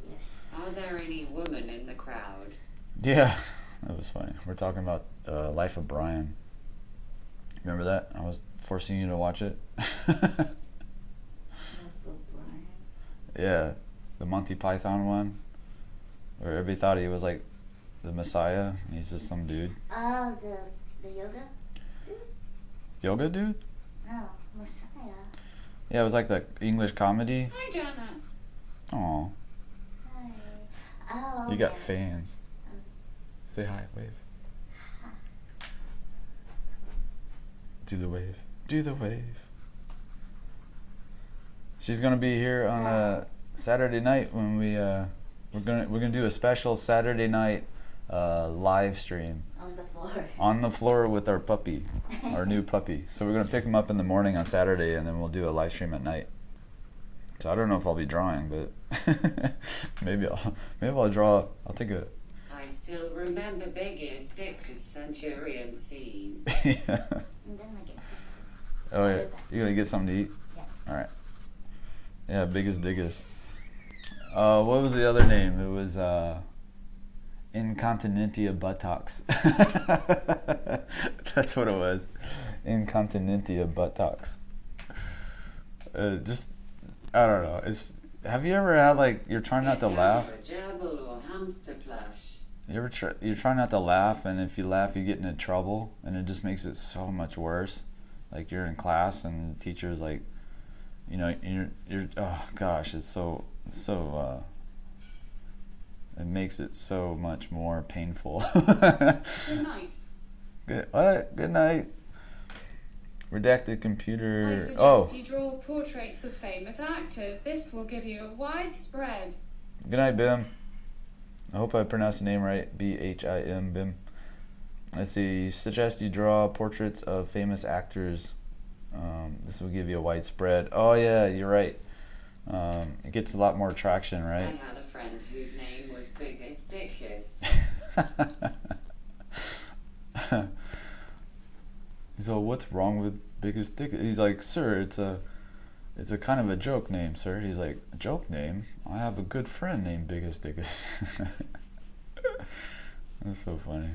Yes. Are there any women in the crowd? Yeah, that was funny. We're talking about Life of Brian. Remember that? I was forcing you to watch it. Yeah, the Monty Python one, where everybody thought he was like the Messiah, and he's just some dude. Oh, the yoga? Yoga dude? No, Messiah. Yeah, it was like the English comedy. Hi, Jana. Aw, Hi. Oh, you got okay. fans. Say hi, wave. Do the wave. Do the wave. She's gonna be here on Saturday night when we're gonna do a special Saturday night live stream On the floor. on the floor with our puppy, our new puppy. So we're gonna pick him up in the morning on Saturday, and then we'll do a live stream at night. So I don't know if I'll be drawing, but maybe I'll draw. I'll take a. I still remember Biggest Dick's Centurion scene. Yeah. And then I get Oh yeah, you gonna get something to eat? Yeah. All right. Yeah, biggest diggest. What was the other name? It was Incontinentia buttocks. That's what it was. Incontinentia buttocks. Just I don't know. Have you ever had like you're trying not to laugh? A gerbil or hamster plush. You're trying not to laugh, and if you laugh, you get into trouble, and it just makes it so much worse. Like you're in class, and the teacher's like, you know, you're oh gosh, it's so it makes it so much more painful. Good night. Good what? Good night. Redacted I computer. suggest Oh, you draw portraits of famous actors. This will give you a wide spread. good night, Bim. I hope I pronounced the name right. Bhim, Bim. Let's see. Suggest you draw portraits of famous actors. This will give you a wide spread. Oh yeah, you're right. It gets a lot more traction, I right? had a friend whose name was Biggest Dickest. He's like, what's wrong with biggest dick? He's like, sir, it's a kind of a joke name, sir. He's like, a joke name? I have a good friend named Biggest Dickest. That's so funny.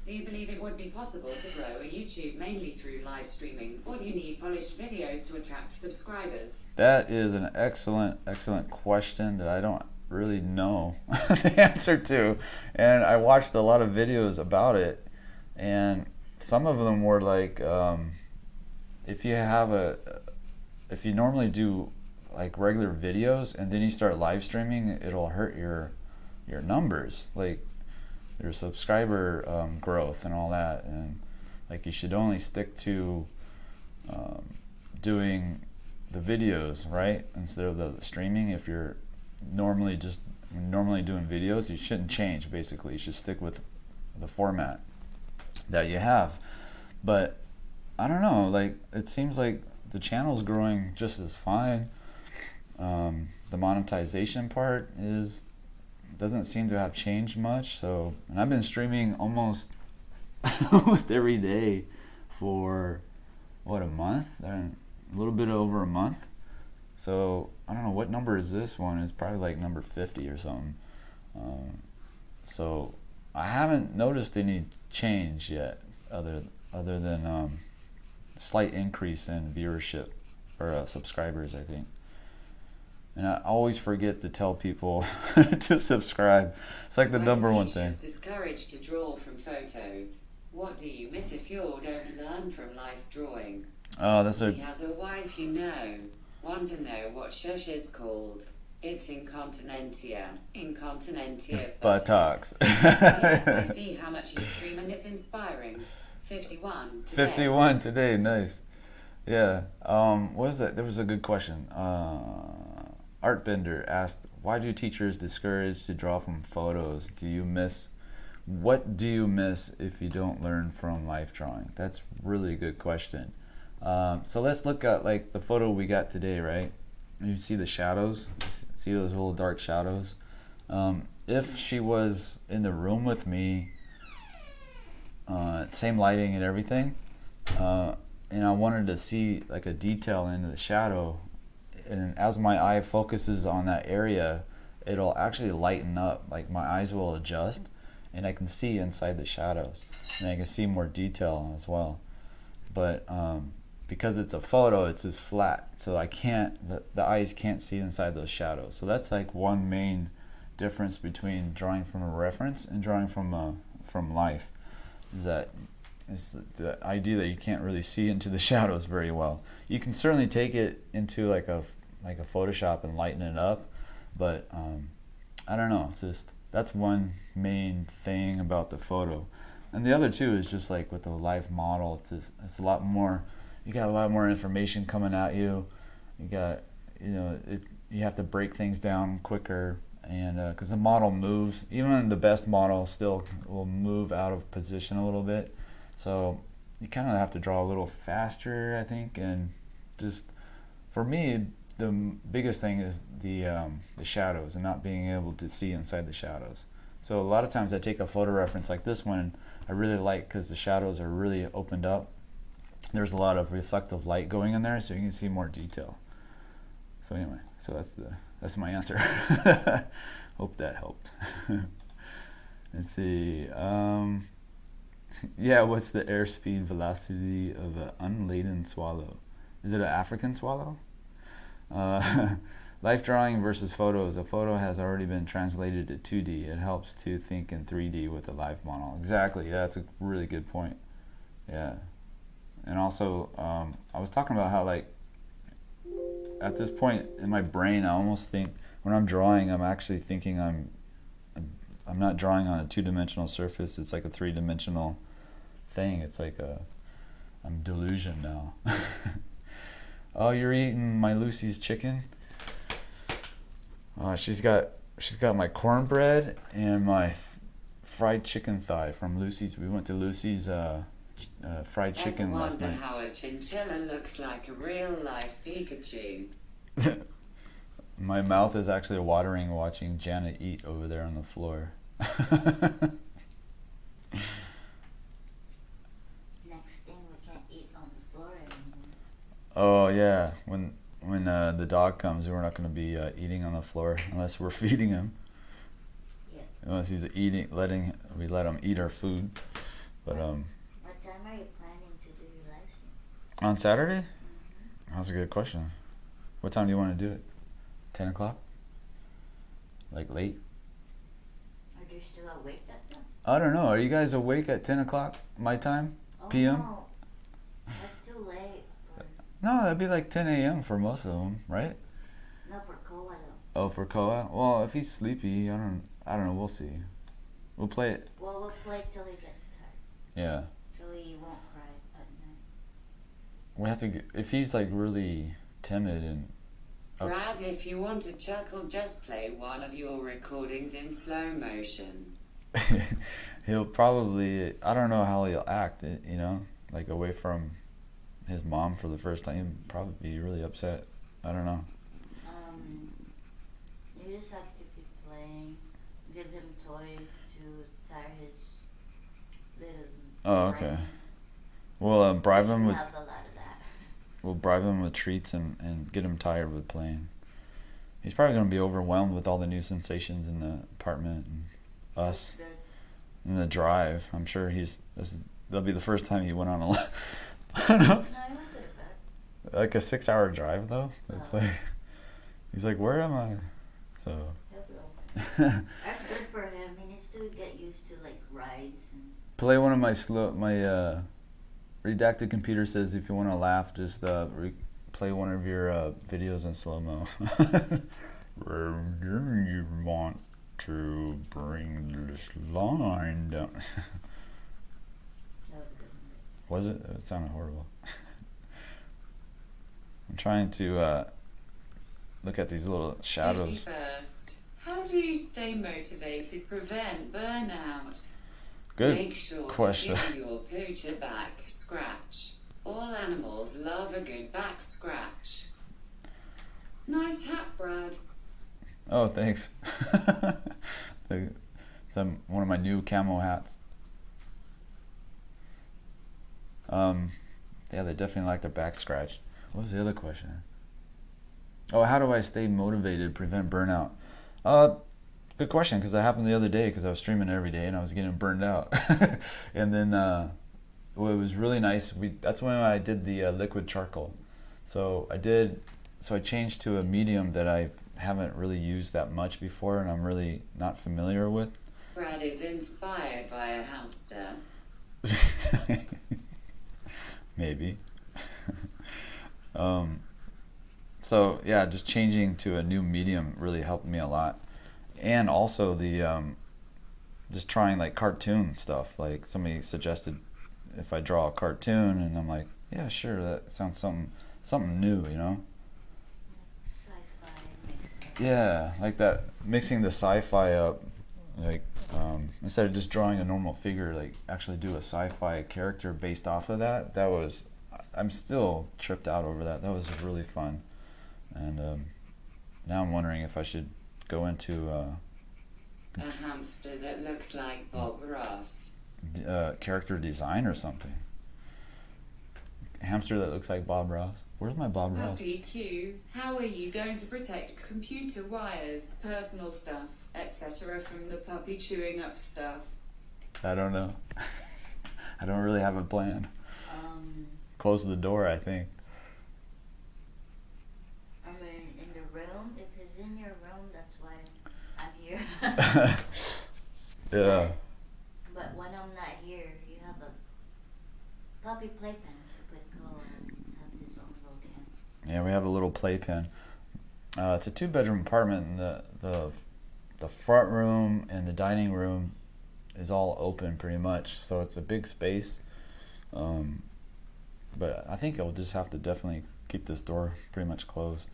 Do you believe it would be possible to grow a YouTube mainly through live streaming, or do you need polished videos to attract subscribers? That is an excellent question that I don't really know the answer to. And I watched a lot of videos about it, and some of them were like, if you normally do like regular videos and then you start live streaming, it'll hurt your numbers, like your subscriber growth and all that. And like you should only stick to doing the videos, right, instead of the streaming. If you're normally doing videos, you shouldn't change. Basically, you should stick with the format that you have. But I don't know, like it seems like the channel's growing just as fine. The monetization part doesn't seem to have changed much. So, and I've been streaming almost every day for what, a month? A little bit over a month. So I don't know what number is this one. It's probably like number 50 or something. So I haven't noticed any change yet, other than slight increase in viewership or subscribers, I think. And I always forget to tell people to subscribe. It's like the number one thing. Teachers discouraged to draw from photos. What do you miss if you don't learn from life drawing? Oh, that's He has a wife, you know. Want to know what shush is called? It's incontinentia Buttocks. Yeah, I see how much you stream and it's inspiring. 51 today. 51 today, nice. Yeah. What was that? There was a good question. Artbender asked, why do teachers discourage to draw from photos? What do you miss if you don't learn from life drawing? That's really a good question. So let's look at like the photo we got today, right? You see the shadows? See those little dark shadows? If she was in the room with me, same lighting and everything, and I wanted to see like a detail into the shadow, and as my eye focuses on that area, it'll actually lighten up, like my eyes will adjust and I can see inside the shadows and I can see more detail as well. But because it's a photo, it's just flat, so I can't, the eyes can't see inside those shadows. So that's like one main difference between drawing from a reference and drawing from life, is that it's the idea that you can't really see into the shadows very well. You can certainly take it into like a Photoshop and lighten it up, but I don't know, it's just, that's one main thing about the photo. And the other two is just like with the live model, it's a lot more, you got a lot more information coming at you. You got, you have to break things down quicker, and because the model moves, even the best model still will move out of position a little bit. So you kind of have to draw a little faster, I think. And just for me, the biggest thing is the shadows and not being able to see inside the shadows. So a lot of times I take a photo reference like this one, I really like because the shadows are really opened up. There's a lot of reflective light going in there, so you can see more detail. So anyway, so that's my answer. Hope that helped. Let's see. Yeah, what's the airspeed velocity of an unladen swallow? Is it an African swallow? Life drawing versus photos. A photo has already been translated to 2D. It helps to think in 3D with a live model. Exactly. Yeah, that's a really good point. Yeah. And also, I was talking about how, like, at this point in my brain, I almost think when I'm drawing, I'm actually thinking I'm not drawing on a two-dimensional surface. It's like a three-dimensional thing. It's like I'm delusion now. Oh, you're eating my Lucy's chicken? She's got my cornbread and my fried chicken thigh from Lucy's. We went to Lucy's fried chicken last night. How a chinchilla looks like a real-life Pikachu. My mouth is actually watering watching Janet eat over there on the floor. Next thing, we can't eat on the floor anymore. Oh yeah, when the dog comes, we're not going to be eating on the floor unless we're feeding him. Yeah. Unless he's eating, we let him eat our food. But What time are you planning to do your live stream? on Saturday, that's a good question. What time do you want to do it? 10 o'clock? Like late? Are you still awake that time? I don't know. Are you guys awake at 10 o'clock my time? Oh, PM? No. That's too late. No, that'd be like 10 a.m. for most of them, right? No, for Koa though. Oh, for Koa? Well, if he's sleepy, I don't know. We'll see. We'll play it. Well, we'll play till he gets tired. Yeah. So he won't cry at night. We have to. If he's like really timid and Brad, if you want to chuckle, just play one of your recordings in slow motion. he'll probably. I don't know how he'll act. Like away from his mom for the first time. He'd probably be really upset. I don't know. You just have to keep playing. Give him toys to tire his little. Oh, okay. brain. We'll bribe We him with. have a lot of that. We'll bribe him with treats and get him tired with playing. He's probably going to be overwhelmed with all the new sensations in the apartment and us Good. and the drive. I'm sure that'll be the first time he went on a I don't know, No, I went to the bed. like a 6-hour drive though. It's Oh. like he's like, where am I? So He'll be okay. That's good for him. He needs to get used to like rides and. play one of my redacted computer says if you want to laugh, just play one of your videos in slow-mo. You want to bring this line down. That was a good one. Was it? It sounded horrible. I'm trying to look at these little shadows. 51st. How do you stay motivated, prevent burnout? Good Make sure question. to give your pooch a back scratch. All animals love a good back scratch. Nice hat, Brad. Oh, thanks. It's one of my new camo hats. Yeah, they definitely like their back scratched. What was the other question? Oh, how do I stay motivated, prevent burnout? Good question, because that happened the other day because I was streaming every day and I was getting burned out. And then well, it was really nice. That's when I did the liquid charcoal. So I changed to a medium that I haven't really used that much before and I'm really not familiar with. Brad is inspired by a hamster. Maybe. So yeah, just changing to a new medium really helped me a lot. And also the just trying like cartoon stuff. Like somebody suggested if I draw a cartoon and I'm like, yeah, sure, that sounds something new, you know? Sci-fi mix. Yeah, like that, mixing the sci-fi up, like instead of just drawing a normal figure, like actually do a sci-fi character based off of that. I'm still tripped out over that. That was really fun. And now I'm wondering if I should go into A hamster that looks like Bob Ross. character design or something. Hamster that looks like Bob Ross. Where's my Bob Ross? Puppy Q, how are you going to protect computer wires, personal stuff, etc. from the puppy chewing up stuff? I don't know. I don't really have a plan. Close the door, I think. I mean, in the room, if it's in your room, that's why I'm here. Yeah. But when I'm not here, you have a puppy playpen to put Cole and have his own little game. Yeah, we have a little playpen. It's a 2-bedroom apartment, and the front room and the dining room is all open pretty much, so it's a big space. But I think I'll just have to definitely keep this door pretty much closed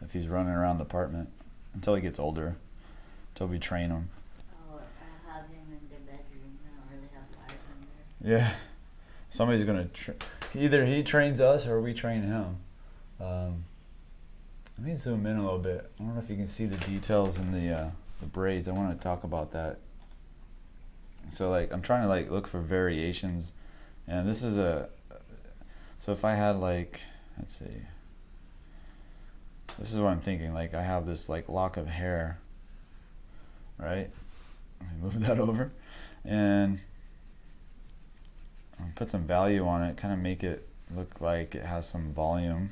if he's running around the apartment until he gets older, until we train him. Or I have him in the bedroom. I don't really have wires in there. Yeah, somebody's gonna either he trains us or we train him. Let me zoom in a little bit. I don't know if you can see the details in the braids. I want to talk about that. So like I'm trying to like look for variations, and this is so if I had like, let's see, this is what I'm thinking, like I have this like lock of hair, right? Let me move that over and I'll put some value on it, kind of make it look like it has some volume.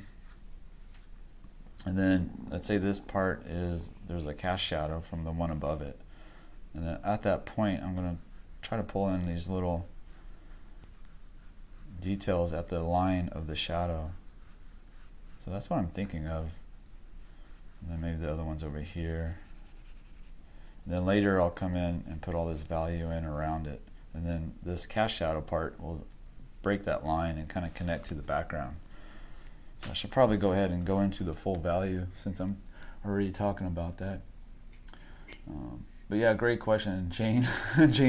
And then let's say this part there's a cast shadow from the one above it. And then at that point I'm going to try to pull in these little details at the line of the shadow. So that's what I'm thinking of. And then maybe the other one's over here. And then later I'll come in and put all this value in around it. And then this cast shadow part will break that line and kind of connect to the background. So I should probably go ahead and go into the full value since I'm already talking about that. But yeah, great question. Jane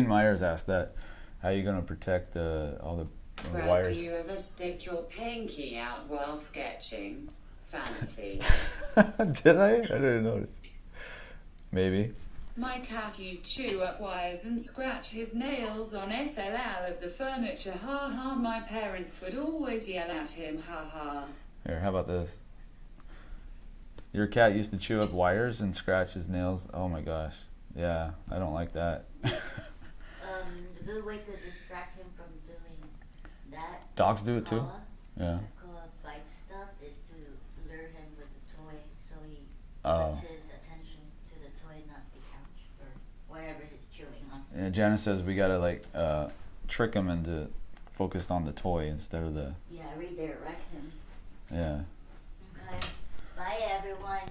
Myers asked that. How are you going to protect all the Brad, wires? do you ever stick your pinky out while sketching? Fancy. Did I? I didn't notice. Maybe. My cat used chew up wires and scratch his nails on SLL of the furniture. Ha ha, my parents would always yell at him. Ha ha. Here, how about this? Your cat used to chew up wires and scratch his nails. Oh my gosh. Yeah, I don't like that. The good way to distract him from doing that. Dogs do it too? Koala, Yeah. the koala bite stuff is to lure him with a toy so he Oh. puts his attention to the toy, not the couch or whatever he's chewing on. Yeah, Janice says we gotta like trick him into focused on the toy instead of the. Yeah, redirect him. Yeah. Okay. Bye everyone.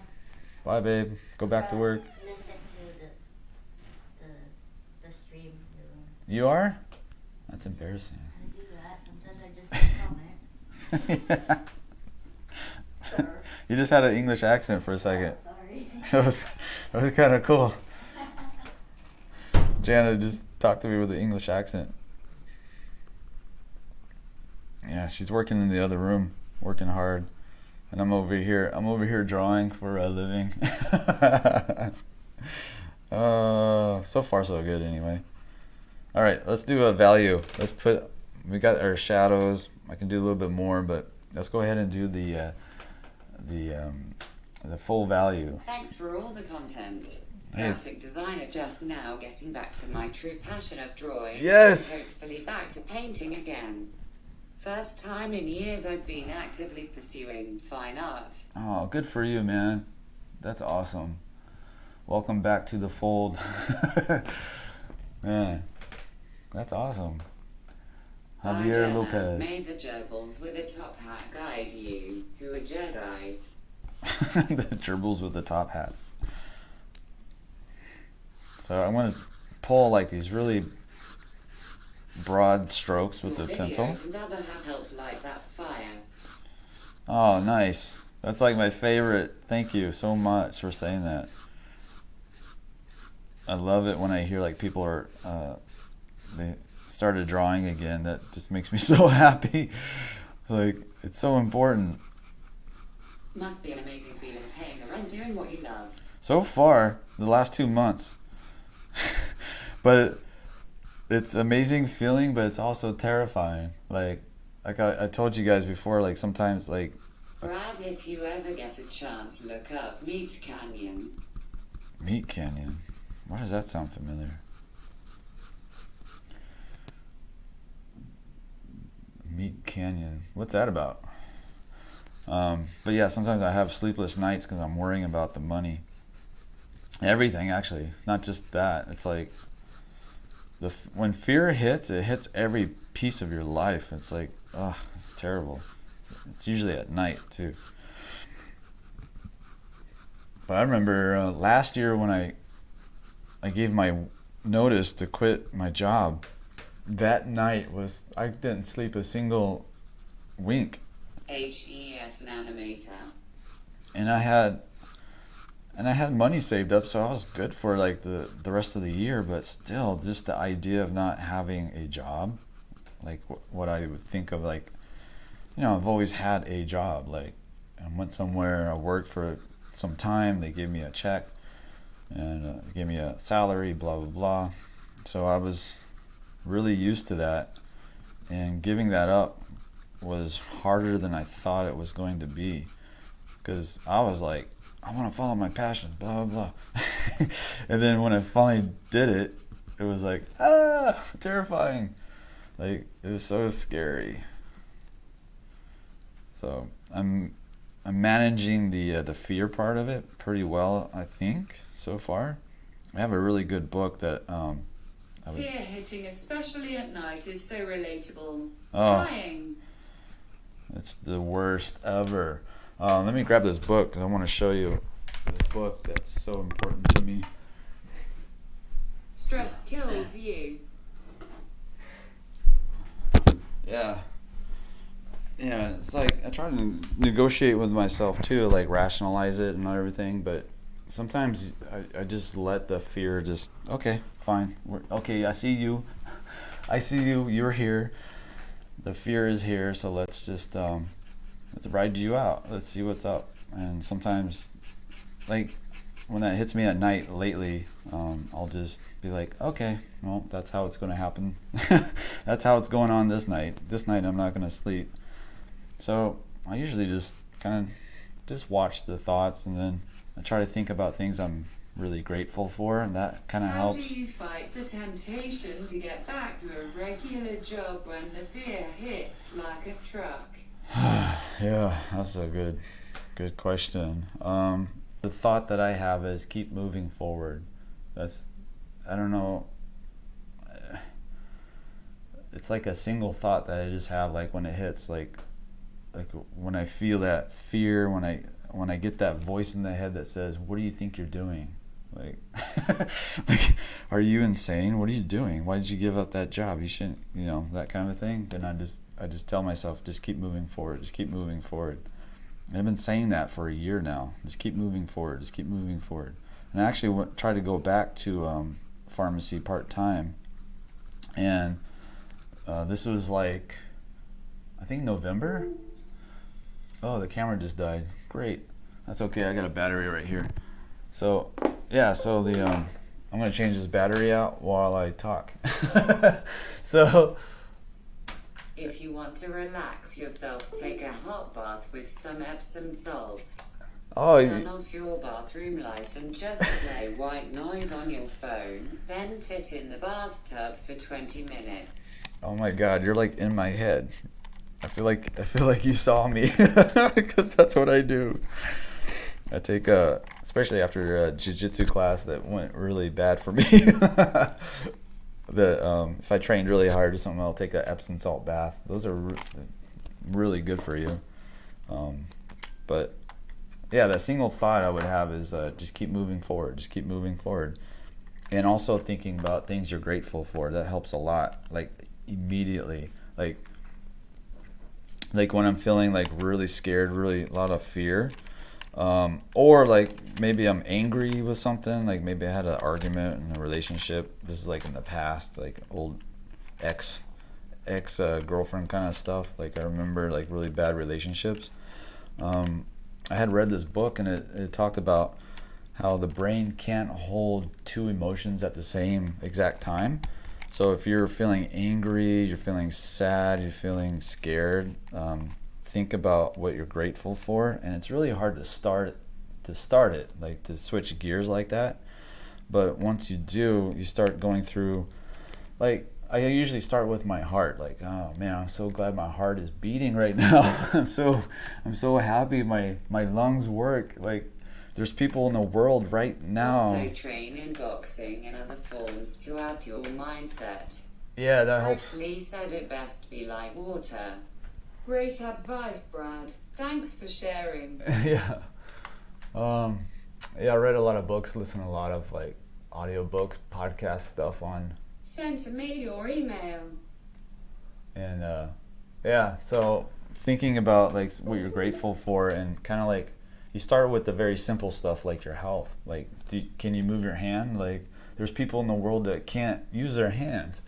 Bye, babe. Go back to work. Listen to the stream. You are? That's embarrassing. I do that. Sometimes I just comment. Sir. You just had an English accent for a second. Sorry. That was kind of cool. Jana just talked to me with an English accent. Yeah, she's working in the other room, working hard, and I'm over here drawing for a living. So far so good anyway. All right, let's do a value. We got our shadows. I can do a little bit more, but let's go ahead and do the full value. Thanks for all the content. Hey. Graphic designer just now getting back to my true passion of drawing. Yes! Hopefully back to painting again. First time in years I've been actively pursuing fine art. Oh, good for you, man. That's awesome. Welcome back to the fold. Man, that's awesome. Javier Lopez. May the gerbils with a top hat guide you, who are Jedi's. The gerbils with the top hats. So I want to pull like these really broad strokes with the pencil. And other have helped light that fire. Oh, nice. That's like my favorite. Thank you so much for saying that. I love it when I hear like people are they started drawing again. That just makes me so happy. Like, it's so important. Must be an amazing feeling paying the rent doing what you love. So far, the last 2 months. But it's amazing feeling, but it's also terrifying. Like I told you guys before, like sometimes like Brad, if you ever get a chance, look up Meat Canyon. Meat Canyon. Why does that sound familiar? Meat Canyon. What's that about? But yeah, sometimes I have sleepless nights because I'm worrying about the money. Everything, actually, not just that. It's like when fear hits, it hits every piece of your life. It's like, ugh, it's terrible. It's usually at night too. But I remember last year when I gave my notice to quit my job. That night I didn't sleep a single wink. 𝔸𝕟𝕒𝕦𝕪. And I had money saved up, so I was good for like the rest of the year. But still, just the idea of not having a job, like what I would think of, like, I've always had a job. Like, I went somewhere, I worked for some time, they gave me a check, and gave me a salary, blah blah blah. So I was really used to that, and giving that up was harder than I thought it was going to be, because I was like, I want to follow my passion, blah, blah, blah. And then when I finally did it, it was like, terrifying. Like, it was so scary. So I'm managing the fear part of it pretty well, I think, so far. I have a really good book that Fear hitting, especially at night, is so relatable. Oh. Crying. It's the worst ever. Let me grab this book because I want to show you this book that's so important to me. Stress kills you. Yeah. Yeah, it's like I try to negotiate with myself too, like rationalize it and everything, but sometimes I just let the fear just, okay, fine. Okay, I see you. I see you. You're here. The fear is here, so let's just let's ride you out. Let's see what's up. And sometimes, like when that hits me at night lately, I'll just be like, okay, well, that's how it's going to happen. That's how it's going on this night. This night I'm not going to sleep. So I usually just kind of just watch the thoughts, and then I try to think about things I'm really grateful for, and that kind of helps. How do you fight the temptation to get back to a regular job when the fear hits like a truck? Yeah, that's a good question. The thought that I have is keep moving forward. I don't know. It's like a single thought that I just have, like when it hits, like when I feel that fear, when when I get that voice in the head that says, "What do you think you're doing? Like, like, are you insane? What are you doing? Why did you give up that job? You shouldn't, that kind of a thing." Then I just tell myself, just keep moving forward, just keep moving forward. And I've been saying that for a year now. Just keep moving forward, just keep moving forward. And I actually tried to go back to pharmacy part-time. And this was like, I think November. Oh, the camera just died. Great. That's okay. I got a battery right here. So, yeah, so I'm going to change this battery out while I talk. So, If you want to relax yourself, take a hot bath with some Epsom salt. Turn off your bathroom light and just play white noise on your phone. Then sit in the bathtub for 20 minutes. Oh my God, you're like in my head. I feel like you saw me because that's what I do. I take especially after a jiu-jitsu class that went really bad for me. If I trained really hard or something, I'll take a Epsom salt bath. Those are really good for you. But yeah, that single thought I would have is just keep moving forward. Just keep moving forward. And also thinking about things you're grateful for. That helps a lot. Like immediately. Like when I'm feeling like really scared, really a lot of fear. Or like maybe I'm angry with something, like maybe I had an argument in a relationship. This is like in the past, like old ex girlfriend kind of stuff. Like I remember like really bad relationships. I had read this book and it talked about how the brain can't hold two emotions at the same exact time. So if you're feeling angry, you're feeling sad, you're feeling scared, think about what you're grateful for, and it's really hard to start it, like to switch gears like that. But once you do, you start going through, like I usually start with my heart, like, oh man, I'm so glad my heart is beating right now. I'm so happy my lungs work. Like there's people in the world right now. Also train in boxing and other forms to add to your mindset. Yeah, that helps. Bruce Lee said it best, be like water. Great advice, Brad. Thanks for sharing. Yeah. Yeah, I read a lot of books, listened to a lot of like audiobooks, podcast stuff on. Send me your email. And yeah, so thinking about like what you're grateful for, and kind of like you start with the very simple stuff like your health. Like, can you move your hand? Like, there's people in the world that can't use their hands.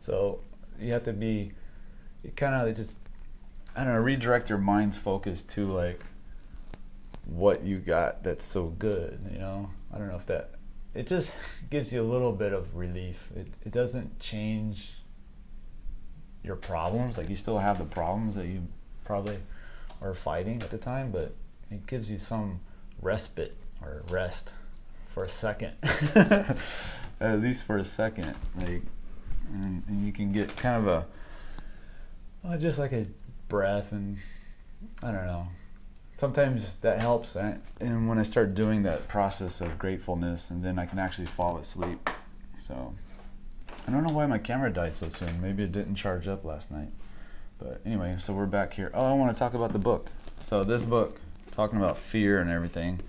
So you have to be, kind of just, I don't know, redirect your mind's focus to like what you got that's so good, I don't know if that, it just gives you a little bit of relief. It doesn't change your problems. Like you still have the problems that you probably are fighting at the time, but it gives you some respite or rest for a second. At least for a second. Like, and you can get kind of just like a breath, and I don't know. Sometimes that helps, and when I start doing that process of gratefulness, and then I can actually fall asleep. So I don't know why my camera died so soon. Maybe it didn't charge up last night. But anyway, so we're back here. Oh, I want to talk about the book. So this book, talking about fear and everything.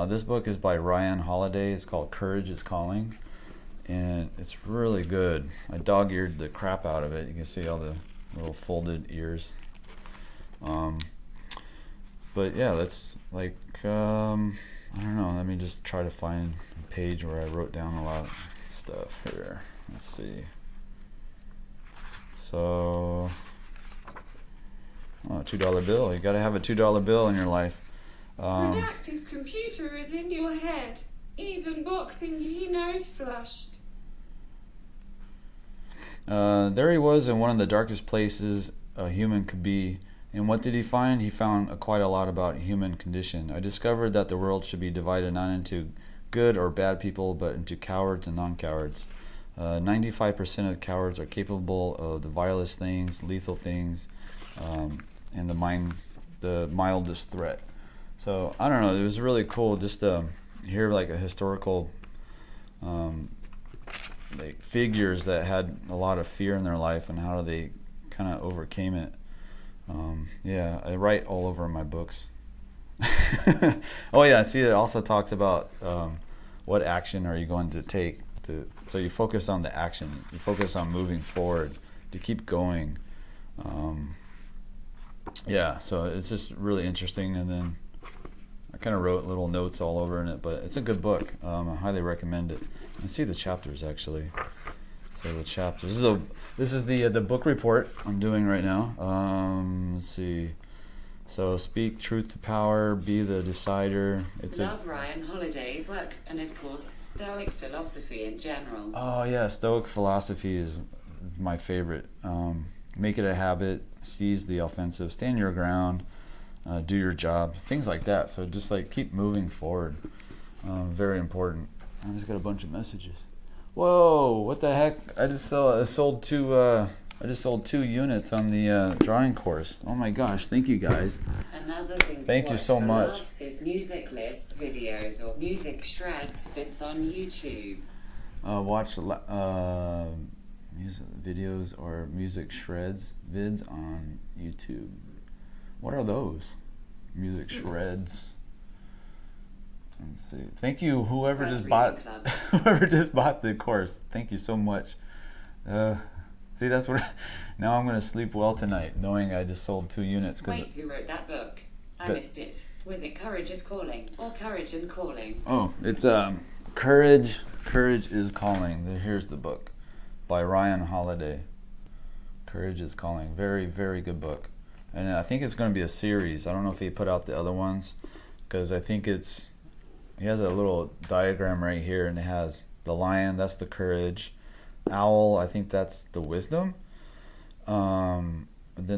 This book is by Ryan Holiday. It's called Courage is Calling, and it's really good. I dog-eared the crap out of it. You can see all the little folded ears. But yeah, that's like, I don't know, let me just try to find a page where I wrote down a lot of stuff here. Let's see. So, $2 bill. You gotta have a $2 bill in your life. Productive computer is in your head. Even boxing he knows flushed. There he was in one of the darkest places a human could be. And what did he find? He found quite a lot about human condition. I discovered that the world should be divided not into good or bad people, but into cowards and non-cowards. 95% of cowards are capable of the vilest things, lethal things, and the mildest threat. So I don't know. It was really cool just to hear like a historical like figures that had a lot of fear in their life and how they kind of overcame it. Yeah, I write all over my books. Oh yeah, see, it also talks about what action are you going to take. So you focus on the action. You focus on moving forward to keep going. Yeah, so it's just really interesting. And then I kind of wrote little notes all over in it, but it's a good book. I highly recommend it. And see the chapters actually. So the chapters. This is the book report I'm doing right now. Let's see. So speak truth to power, be the decider. Love Ryan Holiday's work, and of course, Stoic philosophy in general. Oh yeah, Stoic philosophy is my favorite. Make it a habit, seize the offensive, stand your ground, do your job, things like that. So just like keep moving forward. Very important. I just got a bunch of messages. Whoa, what the heck? I just sold two units on the drawing course. Oh my gosh, thank you guys. Another thing to Thank you watch so for much. laughs is music lists, videos, or music shreds bits on YouTube. Watch music videos or music shreds vids on YouTube. What are those? Music shreds. Let's see. Thank you, whoever Press just bought Reading Club. whoever just bought the course. Thank you so much. See, that's what. Now I'm gonna sleep well tonight, knowing I just sold 2 units. Wait, who wrote that book? I But- missed it. Was it Courage is Calling or Courage and Calling? Oh, it's Courage. Courage is Calling. Here's the book by Ryan Holiday. Courage is Calling. Very, very good book. And I think it's going to be a series. I don't know if he put out the other ones, because I think he has a little diagram right here, and it has the lion, that's the courage. Owl, I think that's the wisdom. Then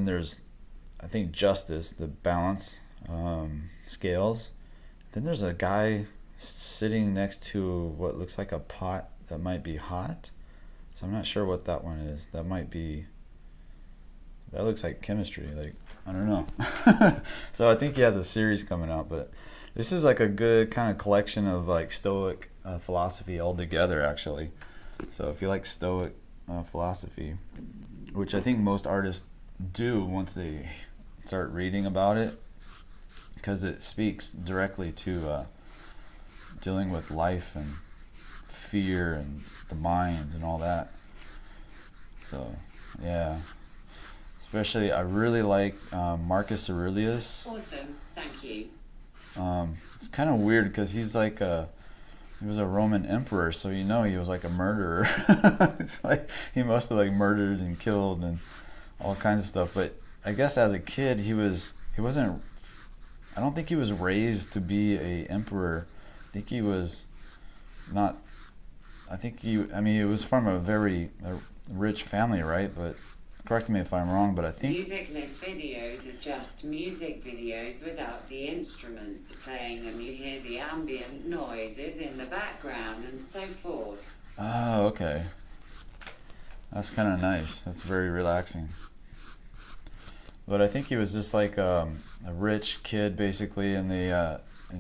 there's, I think, justice, the balance, scales. Then there's a guy sitting next to what looks like a pot that might be hot. So I'm not sure what that one is. That looks like chemistry. Like, I don't know. So I think he has a series coming out, but this is like a good kind of collection of like Stoic philosophy all together, actually. So if you like Stoic philosophy, which I think most artists do once they start reading about it, because it speaks directly to dealing with life and fear and the mind and all that. So yeah, especially I really like Marcus Aurelius. Awesome, thank you. It's kind of weird because he's like he was a Roman emperor, so he was like a murderer. It's like he must have like murdered and killed and all kinds of stuff. But I guess as a kid he wasn't. I don't think he was raised to be a emperor. I think he was not. I think he was from a very rich family, right? But correct me if I'm wrong, but I think Music list videos are just music videos without the instruments playing, and you hear the ambient noises in the background and so forth. Oh, okay. That's kind of nice. That's very relaxing. But I think he was just like a rich kid, basically, and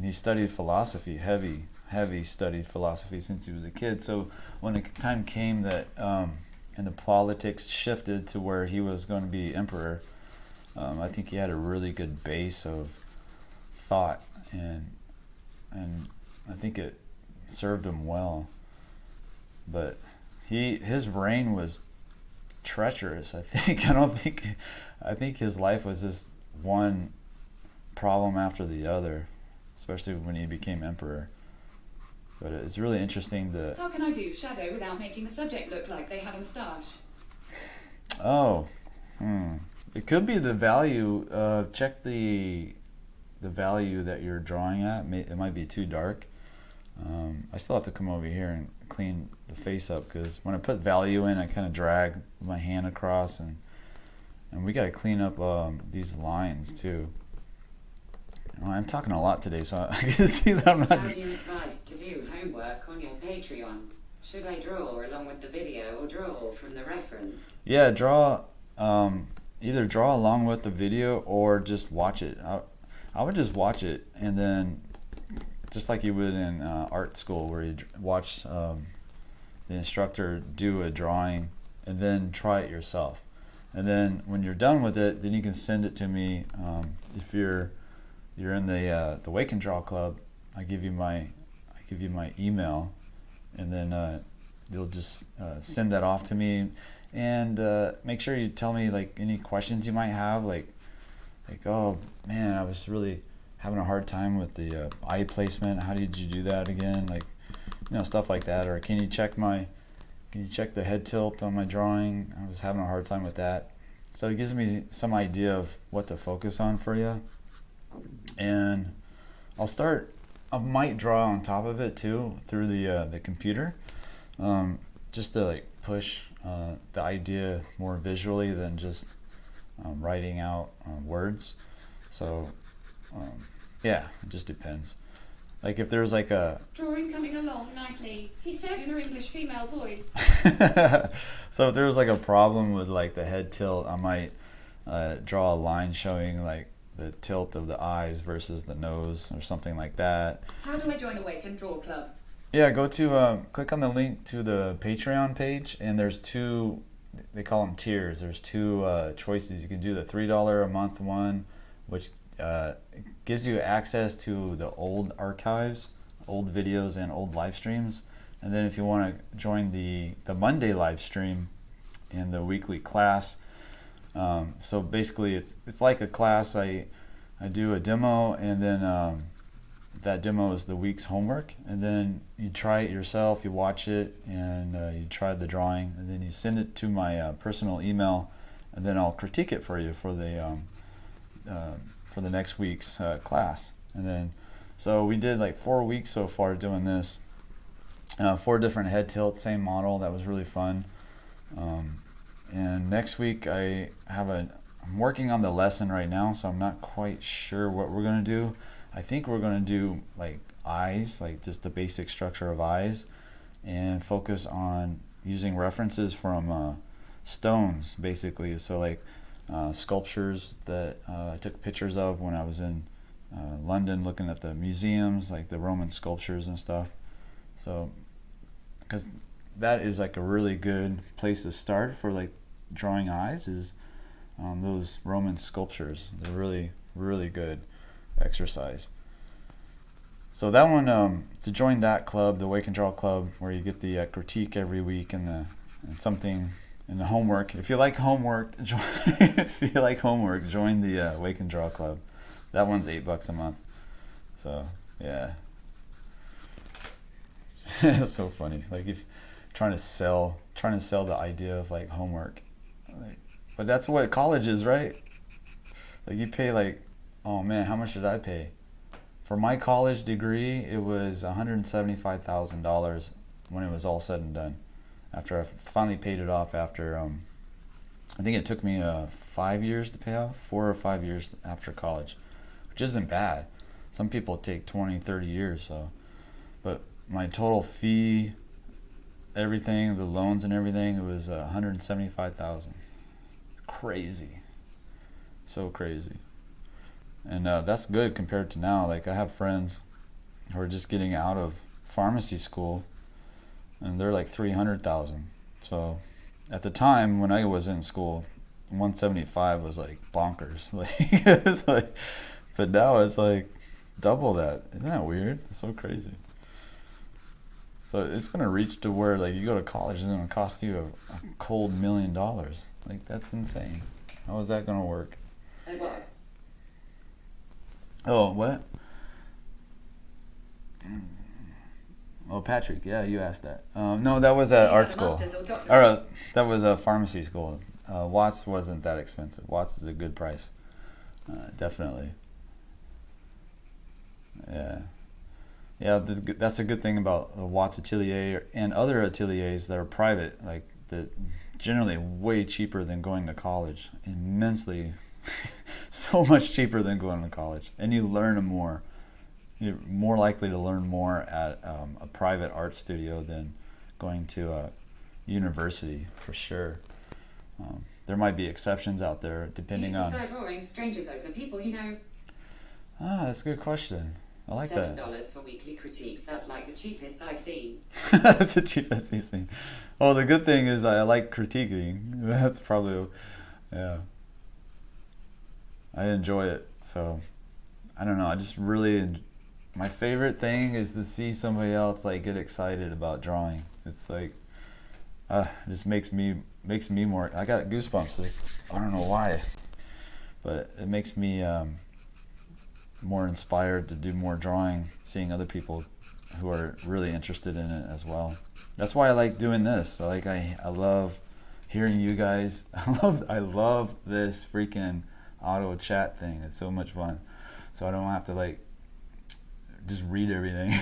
he studied philosophy, heavy studied philosophy since he was a kid. So when the time came that and the politics shifted to where he was going to be emperor, I think he had a really good base of thought, and I think it served him well. But his reign was treacherous, I think. I think his life was just one problem after the other, especially when he became emperor. But it's really interesting to... How can I do shadow without making the subject look like they have a moustache? Oh, it could be the value. Check the value that you're drawing at. It might be too dark. I still have to come over here and clean the face up, because when I put value in, I kind of drag my hand across, and we got to clean up these lines too. I'm talking a lot today, so I can see that I'm not... How do you advise to do homework on your Patreon? Should I draw along with the video or draw from the reference? Yeah, draw. Either draw along with the video or just watch it. I would just watch it, and then just like you would in art school, where you watch the instructor do a drawing and then try it yourself. And then when you're done with it, then you can send it to me. If you're in the Wake and Draw Club, I give you my email, and then you'll just send that off to me, and make sure you tell me like any questions you might have, like oh man, I was really having a hard time with the eye placement. How did you do that again? Like, you know, stuff like that. Or can you check the head tilt on my drawing? I was having a hard time with that. So it gives me some idea of what to focus on for you. And I might draw on top of it too through the computer, just to like push the idea more visually than just writing out words. So yeah, it just depends. Like if there's like a Drawing coming along nicely, he said in her English female voice. so if there was like a problem with like the head tilt, I might draw a line showing like the tilt of the eyes versus the nose or something like that. How do I join the Wake and Draw Club? Yeah, go to click on the link to the Patreon page, and there's two, they call them tiers. There's two choices. You can do the $3 a month one, which gives you access to the old archives, old videos, and old live streams. And then if you want to join the Monday live stream and the weekly class, so basically it's like a class. I do a demo, and then that demo is the week's homework, and then you try it yourself, you watch it, and you try the drawing, and then you send it to my personal email, and then I'll critique it for you for the next week's class. And then so we did like 4 weeks so far doing this, 4 different head tilts, same model. That was really fun. And next week I'm working on the lesson right now, so I'm not quite sure what we're going to do. I think we're going to do like eyes, like just the basic structure of eyes, and focus on using references from stones, basically. So like sculptures that I took pictures of when I was in London looking at the museums, like the Roman sculptures and stuff. So, because that is like a really good place to start for like drawing eyes, is those Roman sculptures. They're really, really good exercise. So that one, to join that club, the Wake and Draw Club, where you get the critique every week and something in the homework. If you like homework, join the Wake and Draw Club. That one's $8 a month. So yeah, it's so funny. Like if trying to sell the idea of like homework, but that's what college is, right? Like you pay like, oh man, how much did I pay? For my college degree, it was $175,000 when it was all said and done. After I finally paid it off after, I think it took me 5 years to pay off, 4 or 5 years after college, which isn't bad. Some people take 20, 30 years, so. But my total fee, everything, the loans and everything, it was $175,000. Crazy. So crazy. And that's good compared to now. Like I have friends who are just getting out of pharmacy school, and they're like $300,000. So at the time when I was in school, 175 was like bonkers. Like it's like, but now it's like double that. Isn't that weird? It's so crazy. So it's gonna reach to where like you go to college, it's gonna cost you a cold $1 million. Like that's insane. How is that gonna work? And what? Oh, what? Oh, Patrick, yeah, you asked that. No, that was at art school. Or that was a pharmacy school. Watts wasn't that expensive. Watts is a good price, definitely. Yeah, yeah. That's a good thing about Watts Atelier and other ateliers that are private, like that, generally way cheaper than going to college. Immensely. So much cheaper than going to college, and you learn more. You're more likely to learn more at a private art studio than going to a university, for sure. There might be exceptions out there, depending on. Drawing strangers over people, you know. Ah, that's a good question. I like that. $7 for weekly critiques. That's like the cheapest I've seen. That's the cheapest you've seen. Well, the good thing is I like critiquing. That's probably, yeah. I enjoy it, so I don't know, I just really, my favorite thing is to see somebody else like get excited about drawing. It's like, it just makes me more, I got goosebumps. I don't know why, but it makes me more inspired to do more drawing, seeing other people who are really interested in it as well. That's why I like doing this. I love hearing you guys. I love this freaking auto chat thing. It's so much fun. So I don't have to like just read everything.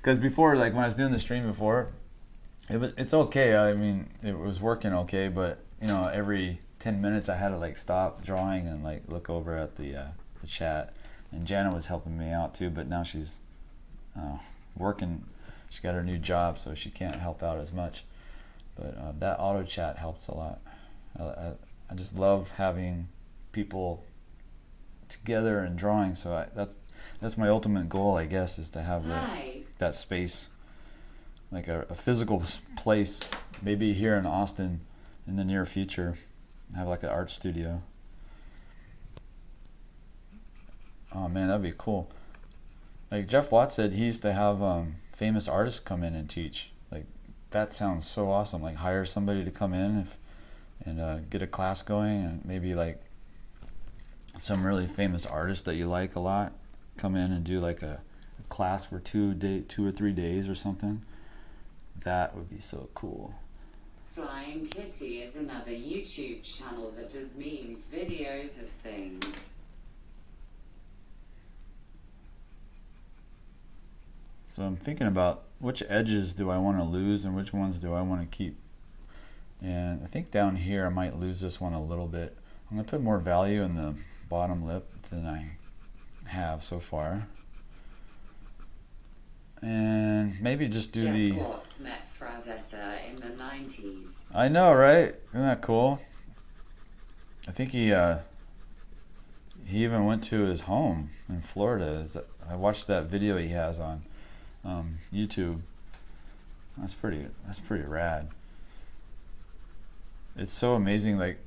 Because before, like when I was doing the stream before, it's okay. I mean, it was working okay, but you know, every 10 minutes I had to like stop drawing and like look over at the chat. And Jana was helping me out too, but now she's working. She's got her new job, so she can't help out as much. But that auto chat helps a lot. I just love having people together and drawing. So that's my ultimate goal, I guess, is to have that space, like a physical place, maybe here in Austin in the near future, have like an art studio. Oh man, that'd be cool. Like Jeff Watts said, he used to have famous artists come in and teach. Like that sounds so awesome. Like hire somebody to come in and get a class going, and maybe like some really famous artist that you like a lot come in and do like a class for 2 or 3 days or something. That would be so cool. Flying Kitty is another YouTube channel that does memes, videos of things. So I'm thinking about which edges do I want to lose and which ones do I want to keep. And I think down here I might lose this one a little bit. I'm going to put more value in the bottom lip than I have so far. And maybe just do the... Jeff Watts met Frazetta in the 90s. I know, right? Isn't that cool? I think he even went to his home in Florida. I watched that video he has on YouTube. That's pretty rad. It's so amazing, like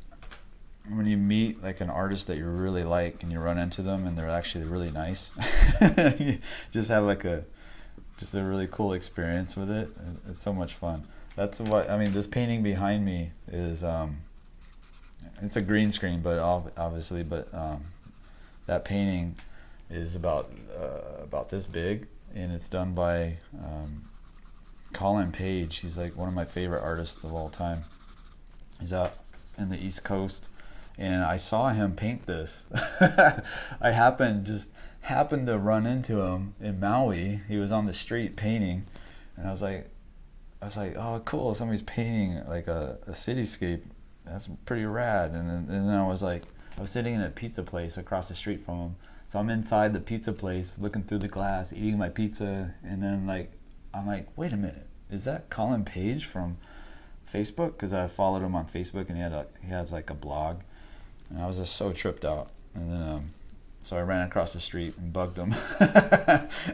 when you meet like an artist that you really like and you run into them and they're actually really nice. You just have like a really cool experience with it. It's so much fun. That's what I mean. This painting behind me is it's a green screen, but obviously, but that painting is about this big, and it's done by Colin Page. He's like one of my favorite artists of all time. He's out in the East Coast, and I saw him paint this. I happened to run into him in Maui. He was on the street painting, and I was like, oh cool, somebody's painting like a cityscape. That's pretty rad. And then I was sitting in a pizza place across the street from him. So I'm inside the pizza place looking through the glass, eating my pizza, and then I'm like, wait a minute, is that Colin Page from Facebook? Because I followed him on Facebook, and he has like a blog, and I was just so tripped out. And then so I ran across the street and bugged him,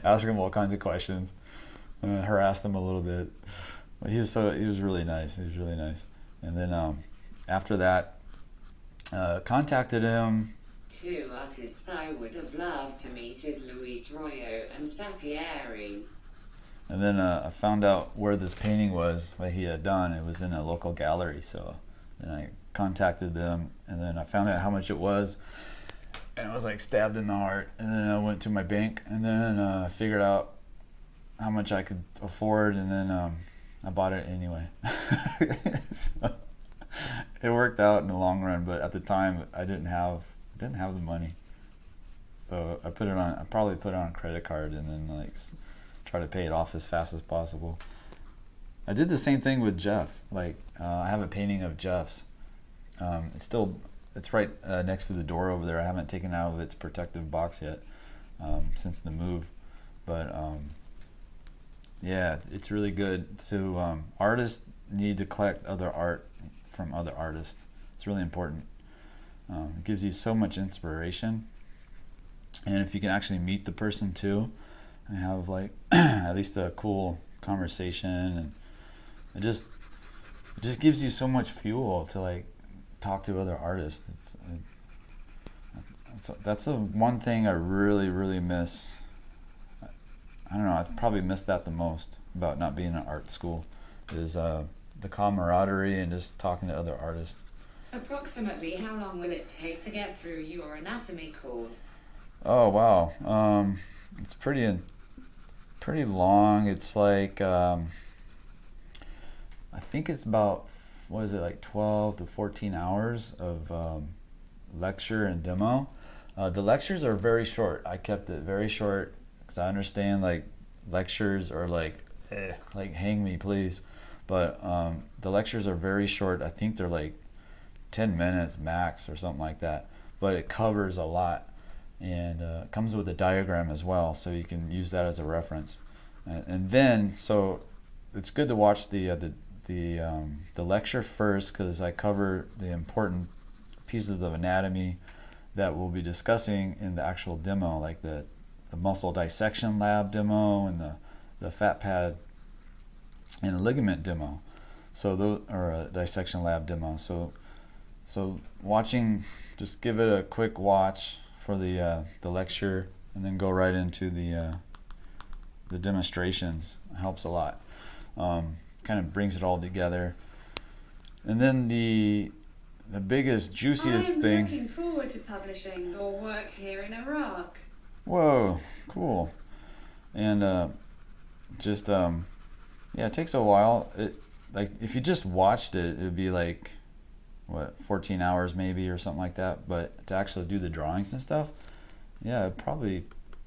asking him all kinds of questions, and harassed him a little bit. But he was really nice. He was really nice. And then after that, contacted him. Two artists I would have loved to meet is 𝔻𝕣𝕒𝕒𝕒𝕒 and 𝔸𝕣𝕒𝕒𝕒. And then I found out where this painting was, what he had done. It was in a local gallery. So then I contacted them, and then I found out how much it was. And I was like stabbed in the heart. And then I went to my bank, and then figured out how much I could afford, and then I bought it anyway. So it worked out in the long run, but at the time I didn't have the money. So I probably put it on a credit card, and then try to pay it off as fast as possible. I did the same thing with Jeff. I have a painting of Jeff's. It's right next to the door over there. I haven't taken it out of its protective box yet since the move. But yeah, it's really good. So artists need to collect other art from other artists. It's really important. It gives you so much inspiration. And if you can actually meet the person too, and have at least a cool conversation, and it just gives you so much fuel to talk to other artists. So that's the one thing I really miss. I don't know, I've probably missed that the most about not being in art school, is the camaraderie and just talking to other artists. Approximately how long will it take to get through your anatomy course? Oh wow, it's pretty long. It's like I think it's about, what is it, like 12 to 14 hours of lecture and demo. The lectures are very short. I kept it very short because I understand like lectures are like hang me please, but the lectures are very short. I think they're like 10 minutes max or something like that, but it covers a lot, and it comes with a diagram as well, so you can use that as a reference. And then, so it's good to watch the lecture first, because I cover the important pieces of anatomy that we'll be discussing in the actual demo, like the muscle dissection lab demo and the fat pad and ligament demo. So those are a dissection lab demo. So watching, just give it a quick watch for the lecture, and then go right into the demonstrations. It helps a lot. Kind of brings it all together. And then the biggest, juiciest I'm thing. looking forward to publishing your work here in Iraq. Whoa, cool. And yeah, it takes a while. Like if you just watched it, it would be like, what, 14 hours maybe or something like that. But to actually do the drawings and stuff, yeah, probably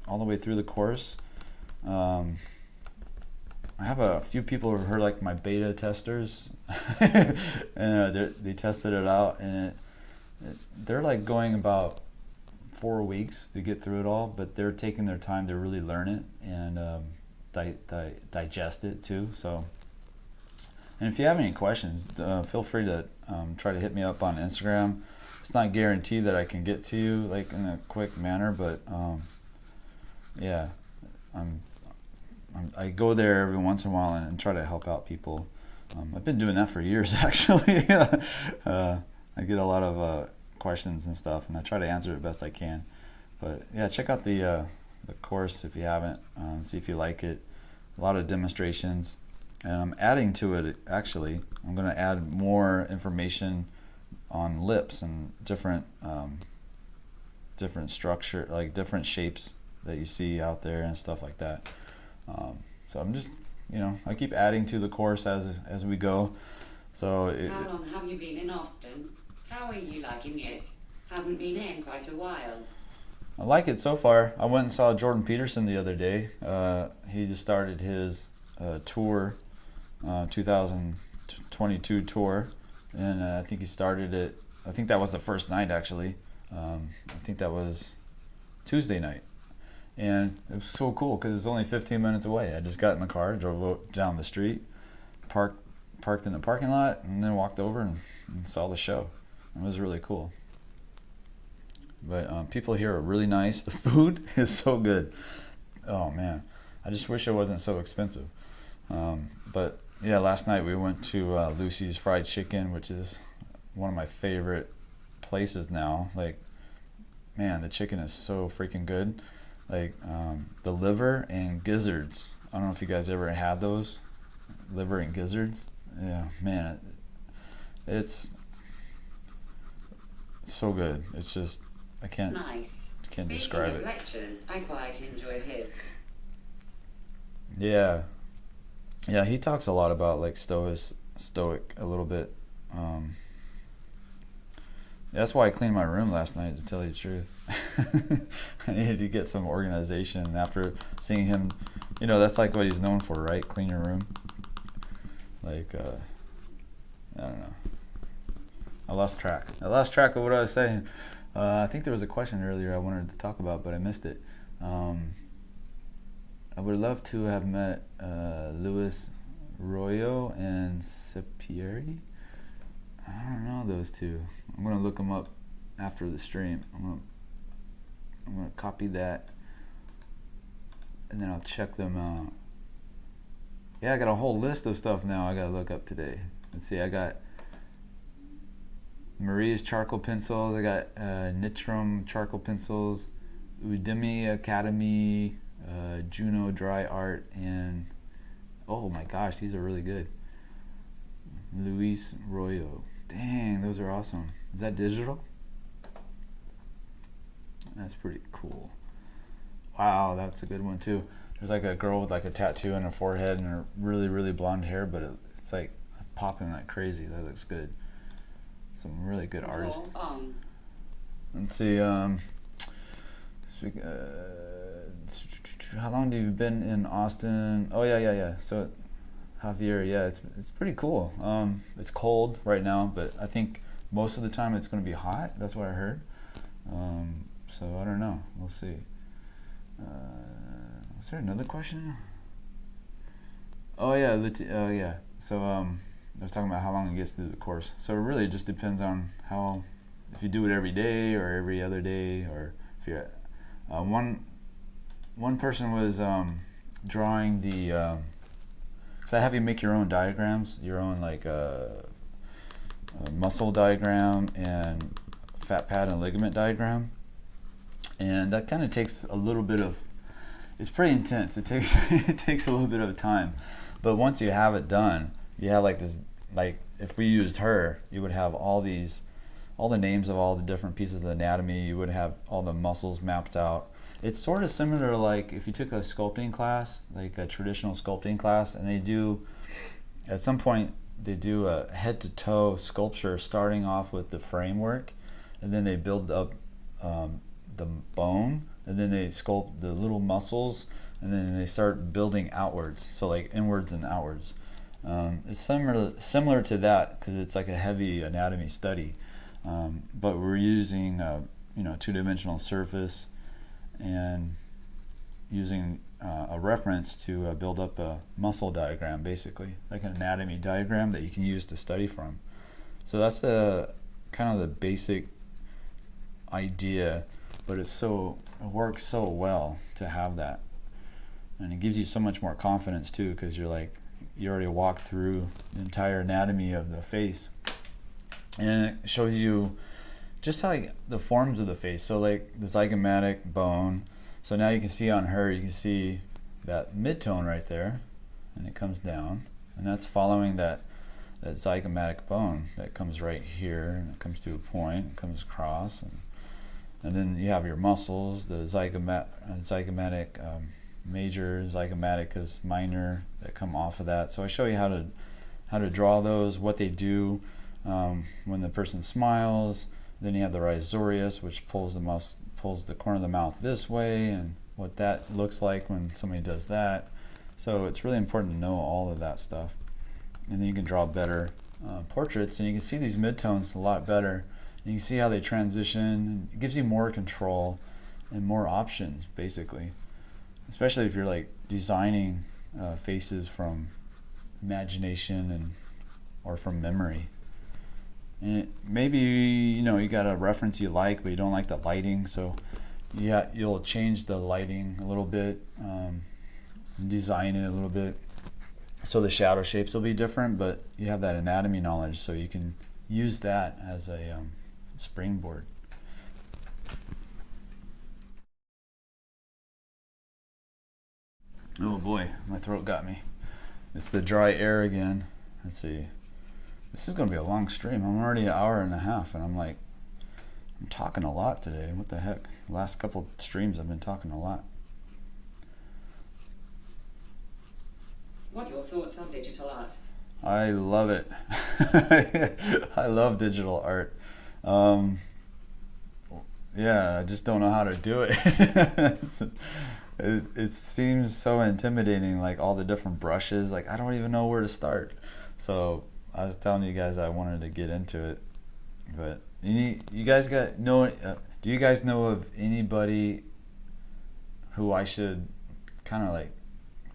all the way through the course. I have a few people who are like my beta testers, and they tested it out, and they're like going about 4 weeks to get through it all, but they're taking their time to really learn it and digest it too. So, and if you have any questions, feel free to try to hit me up on Instagram. It's not guaranteed that I can get to you like in a quick manner, but yeah, I go there every once in a while and try to help out people. I've been doing that for years, actually. I get a lot of questions and stuff, and I try to answer it best I can. But yeah, check out the course if you haven't. See if you like it. A lot of demonstrations, and I'm adding to it. Actually, I'm going to add more information on lips and different structure, like different shapes that you see out there and stuff like that. So I'm just, I keep adding to the course as we go. So How long have you been in Austin? How are you liking it? Haven't been in quite a while. I like it so far. I went and saw Jordan Peterson the other day. He just started his tour, 2022 tour, and I think he started it. I think that was the first night actually. I think that was Tuesday night. And it was so cool because it's only 15 minutes away. I just got in the car, drove down the street, parked in the parking lot, and then walked over and saw the show. It was really cool. But people here are really nice. The food is so good. Oh man, I just wish it wasn't so expensive. But yeah, last night we went to Lucy's Fried Chicken, which is one of my favorite places now. Like, man, the chicken is so freaking good. Like the liver and gizzards. I don't know if you guys ever had those, liver and gizzards. Yeah, man, it's so good. It's just, I can't describe it. Lectures, I quite enjoy his. Yeah, he talks a lot about like stoic a little bit. That's why I cleaned my room last night, to tell you the truth. I needed to get some organization after seeing him. That's like what he's known for, right? Clean your room. Like, I don't know. I lost track of what I was saying. I think there was a question earlier I wanted to talk about, but I missed it. I would love to have met 𝔻𝕣𝕒𝕒𝕒𝕒 and 𝔸𝕟𝕒𝕒𝕒𝕒. I don't know those two. I'm gonna look them up after the stream. I'm gonna copy that, and then I'll check them out. Yeah, I got a whole list of stuff now I gotta look up today. Let's see, I got Maria's charcoal pencils. I got 𝔻𝕠𝕒𝕥𝕥𝕣𝕠𝕦𝕘𝕙 charcoal pencils, 𝔸𝕠𝕒𝕥𝕢𝕠 Academy, Juno dry art, and oh my gosh, these are really good. 𝔻𝕣𝕒𝕒𝕣𝕒. Dang, those are awesome. Is that digital? That's pretty cool. Wow, that's a good one too. There's like a girl with like a tattoo on her forehead and her really blonde hair, but it's like popping like crazy. That looks good. Some really good artists. Let's see. How long have you been in Austin? Oh yeah. So Javier, yeah, it's pretty cool. It's cold right now, but I think most of the time it's going to be hot. That's what I heard. So I don't know. We'll see. Was there another question? Oh yeah, yeah. So I was talking about how long it gets through the course. So it really just depends on if you do it every day or every other day, or if you're one person was drawing the. So I have you make your own diagrams, your own like muscle diagram and fat pad and ligament diagram, and that kind of takes a little bit of. It's pretty intense. It takes it takes a little bit of time, but once you have it done, you have like this. Like if we used her, you would have all the names of all the different pieces of the anatomy. You would have all the muscles mapped out. It's sort of similar to like if you took a sculpting class, like a traditional sculpting class, and they do, at some point, they do a head-to-toe sculpture starting off with the framework, and then they build up the bone, and then they sculpt the little muscles, and then they start building outwards, so like inwards and outwards. It's similar to that because it's like a heavy anatomy study, but we're using two-dimensional surface and using a reference to build up a muscle diagram, basically like an anatomy diagram that you can use to study from. So that's kind of the basic idea, but it works so well to have that, and it gives you so much more confidence too, because you already walked through the entire anatomy of the face, and it shows you just how like the forms of the face. So like the zygomatic bone, so now you can see on her, you can see that mid-tone right there, and it comes down, and that's following that zygomatic bone that comes right here, and it comes to a point, it comes across, and then you have your muscles, the zygomatic major, zygomaticus minor, that come off of that. So I show you how to draw those, what they do when the person smiles. Then you have the rhizorius, which pulls the corner of the mouth this way, and what that looks like when somebody does that. So it's really important to know all of that stuff, and then you can draw better portraits, and you can see these midtones a lot better. And you can see how they transition. It gives you more control and more options, basically, especially if you're like designing faces from imagination or from memory. And maybe you got a reference you like, but you don't like the lighting, so you'll change the lighting a little bit, design it a little bit, so the shadow shapes will be different. But you have that anatomy knowledge, so you can use that as a springboard. Oh boy, my throat got me. It's the dry air again. Let's see. This is going to be a long stream. I'm already an hour and a half, and I'm talking a lot today. What the heck? The last couple streams I've been talking a lot. What are your thoughts on digital art? I love it. I love digital art. Yeah, I just don't know how to do it. It seems so intimidating, like all the different brushes. Like I don't even know where to start. So I was telling you guys I wanted to get into it, but you guys do you guys know of anybody who I should kind of like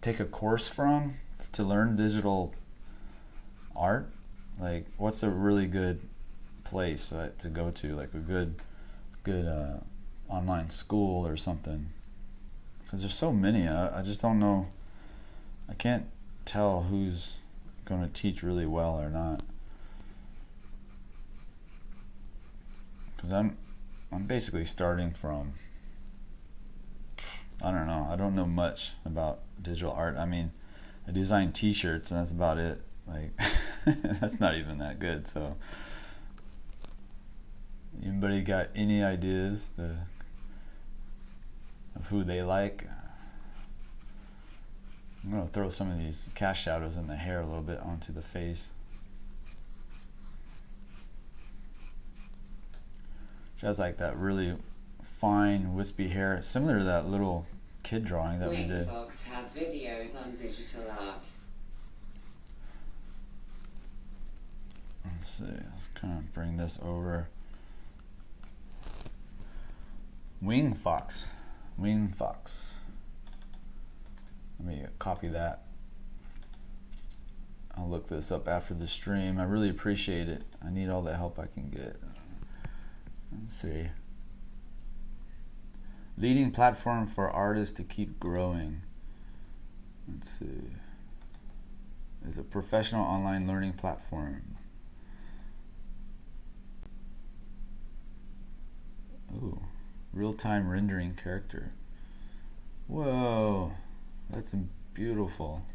take a course from to learn digital art? Like what's a really good place to go to, like a good online school or something? Because there's so many. I just don't know. I can't tell who's going to teach really well or not. because I'm basically starting from, I don't know. I don't know much about digital art. I mean, I design T-shirts and that's about it. Like, that's not even that good. So, anybody got any ideas of who they like? I'm gonna throw some of these cast shadows in the hair a little bit onto the face. She has like that really fine, wispy hair, similar to that little kid drawing that we did. Fox has videos on digital art. Let's see, let's kind of bring this over. Wing Fox. Let me copy that. I'll look this up after the stream. I really appreciate it. I need all the help I can get. Let's see. Leading platform for artists to keep growing. Let's see. It's a professional online learning platform. Ooh, real-time rendering character. Whoa, that's beautiful.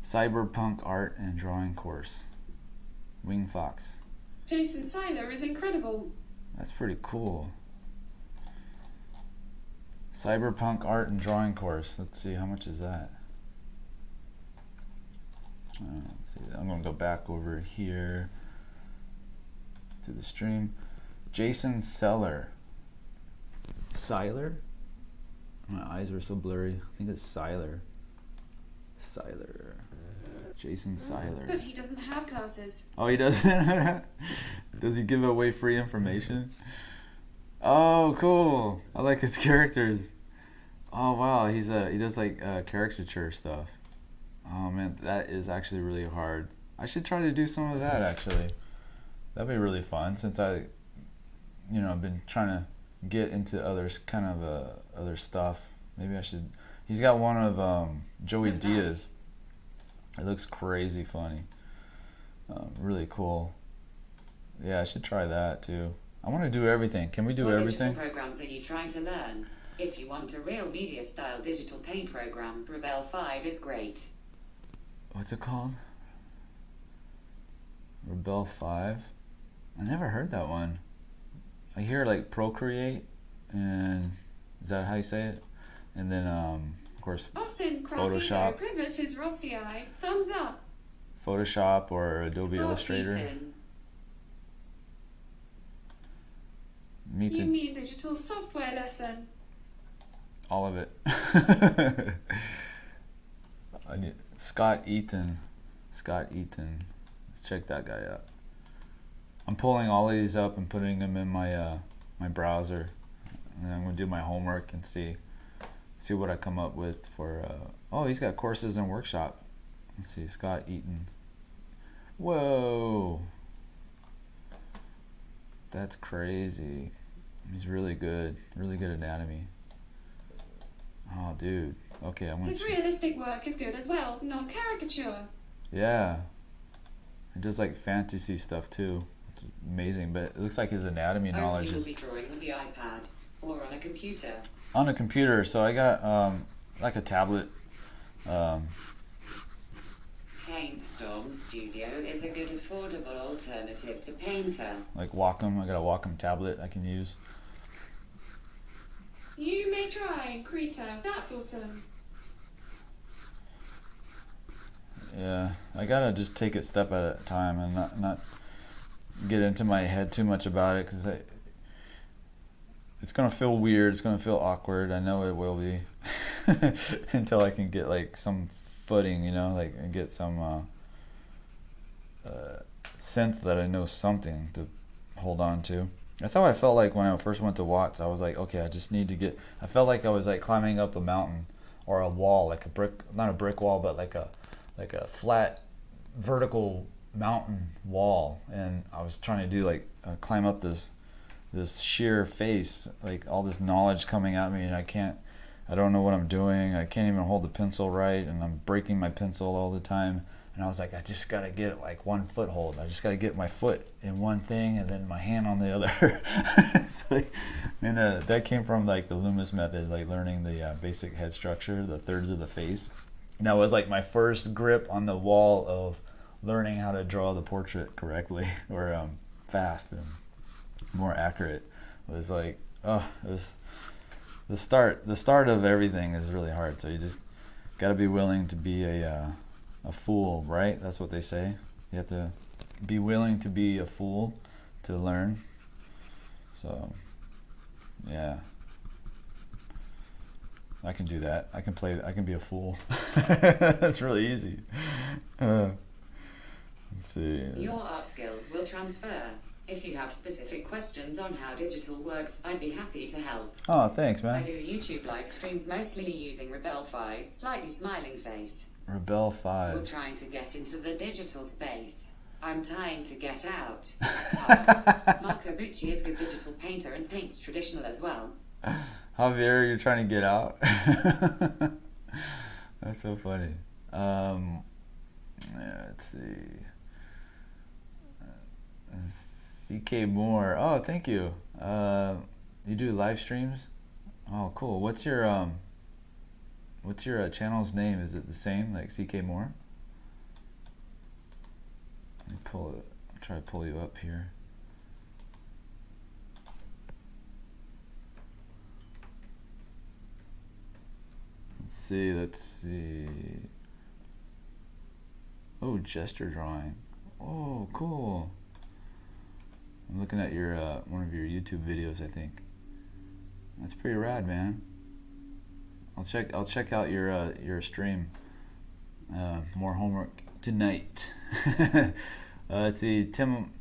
Cyberpunk art and drawing course. Wing Fox. Jason Seiler is incredible. That's pretty cool. Cyberpunk art and drawing course. Let's see, how much is that? Let's see. I'm going to go back over here to the stream. Jason Seiler. My eyes are so blurry. I think it's Seiler. Jason Seiler. But he doesn't have classes. Oh, he doesn't? Does he give away free information? Oh, cool. I like his characters. Oh, wow. He does like caricature stuff. Oh, man, that is actually really hard. I should try to do some of that, actually. That'd be really fun, since I've been trying to get into other stuff. Maybe I should. He's got one of Joey Looks Diaz. nice. It looks crazy funny. Really cool. Yeah, I should try that too. I want to do everything. Can we do What everything? digital programs are you trying to learn? If you want a real media style digital paint program, Rebel 5 is great. What's it called? Rebel 5? I never heard that one. I hear like Procreate, and is that how you say it? And then of course Austin Photoshop. Crasino Privet is Rossii. Thumbs up. Photoshop or Adobe Scott Illustrator. Eaton. Me You too. mean digital software lesson? All of it. I need Scott Eaton. Let's check that guy out. I'm pulling all of these up and putting them in my my browser, and then I'm gonna do my homework and see what I come up with for. Oh, he's got courses and workshop. Let's see, Scott Eaton. Whoa, that's crazy. He's really good anatomy. Oh, dude. Okay, I'm gonna. His realistic work is good as well, not caricature. Yeah. He does like fantasy stuff too. It's amazing, but it looks like his anatomy knowledge Hopefully is you'll be drawing with the iPad or on a computer. on a computer. So I got like a tablet. Paintstorm Studio is a good affordable alternative to Painter. Like Wacom. I got a Wacom tablet I can use. You may try Krita. That's awesome. Yeah, I gotta just take it step at a time and not get into my head too much about it, because it's gonna feel weird. It's gonna feel awkward. I know it will be until I can get like some footing, like and get some sense that I know something to hold on to. That's how I felt like when I first went to Watts. I was like, okay, I just need to get. I felt like I was like climbing up a mountain or a wall, like a brick, not a brick wall, but like a flat vertical mountain wall, and I was trying to do like climb up this sheer face, like all this knowledge coming at me, and I don't know what I'm doing. I can't even hold the pencil right, and I'm breaking my pencil all the time. And I was like, I just got to get like one foothold. I just got to get my foot in one thing and then my hand on the other. And that came from like the Loomis method, like learning the basic head structure, the thirds of the face. And that was like my first grip on the wall of learning how to draw the portrait correctly, or fast and more accurate. It was like, it was the start of everything is really hard. So you just got to be willing to be a fool, right? That's what they say. You have to be willing to be a fool to learn. So yeah, I can do that. I can be a fool. That's really easy. Let's see. Your art skills will transfer. If you have specific questions on how digital works, I'd be happy to help. Oh, thanks, I man. do YouTube live streams mostly using 𝔻𝕐𝕥𝕥𝕐𝕐, slightly smiling face. We're 𝔻𝕐𝕥𝕥𝕐𝕥. trying to get into the digital space. I'm trying to get out. 𝔻𝕐𝕥𝕥𝕐𝕥 is a good digital painter and paints traditional as well. Javier, you're trying to get out? That's so funny. Yeah, let's see. 𝔻𝕍𝕐𝕥𝕐𝕐. Oh, thank you. You do live streams? Oh, cool. What's your channel's name? Is it the same, like 𝔻𝕍𝕐𝕥𝕐𝕥? Let me pull it. I'll try to pull you up here. Let's see. Oh, gesture drawing. Oh, cool. I'm looking at your one of your YouTube videos, I think. That's pretty rad, man. I'll check out your stream. More homework tonight. Let's see, Tim.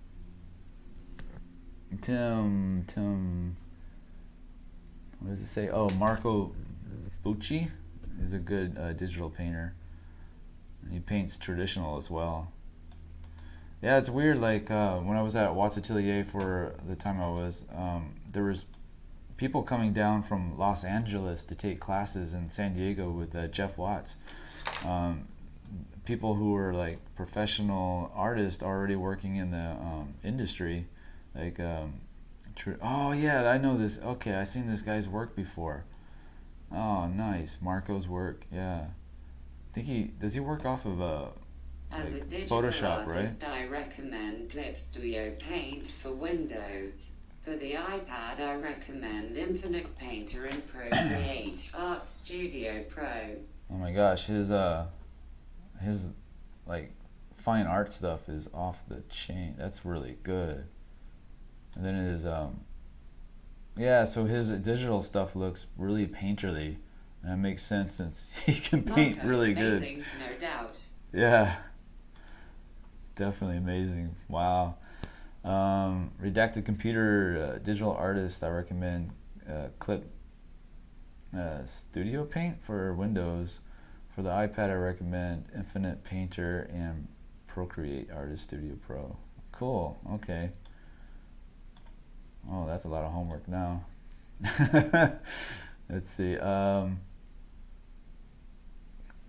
What does it say? Oh, Marco Bucci is a good digital painter, and he paints traditional as well. Yeah, it's weird. Like when I was at Watts Atelier for the time I was, there was people coming down from Los Angeles to take classes in San Diego with Jeff Watts. People who were like professional artists already working in the industry. Like, oh yeah, I know this. Okay, I've seen this guy's work before. Oh, nice, Marco's work. Yeah, I think does he work off of As a like digital Photoshop, artist, right? I recommend 𝔻𝕐𝕥𝕥𝕐𝕥 Paint for Windows. For the iPad, I recommend Infinite Painter and Procreate Art Studio Pro. Oh my gosh, his like fine art stuff is off the chain. That's really good. And then his yeah, so his digital stuff looks really painterly, and it makes sense since he can paint Marco's really amazing, good. no doubt. Yeah, definitely amazing. Wow. Redacted computer digital artist, I recommend Clip Studio Paint for Windows. For the iPad, I recommend Infinite Painter and Procreate Artist Studio Pro. Cool. Okay. Oh, that's a lot of homework now. Let's see. Oh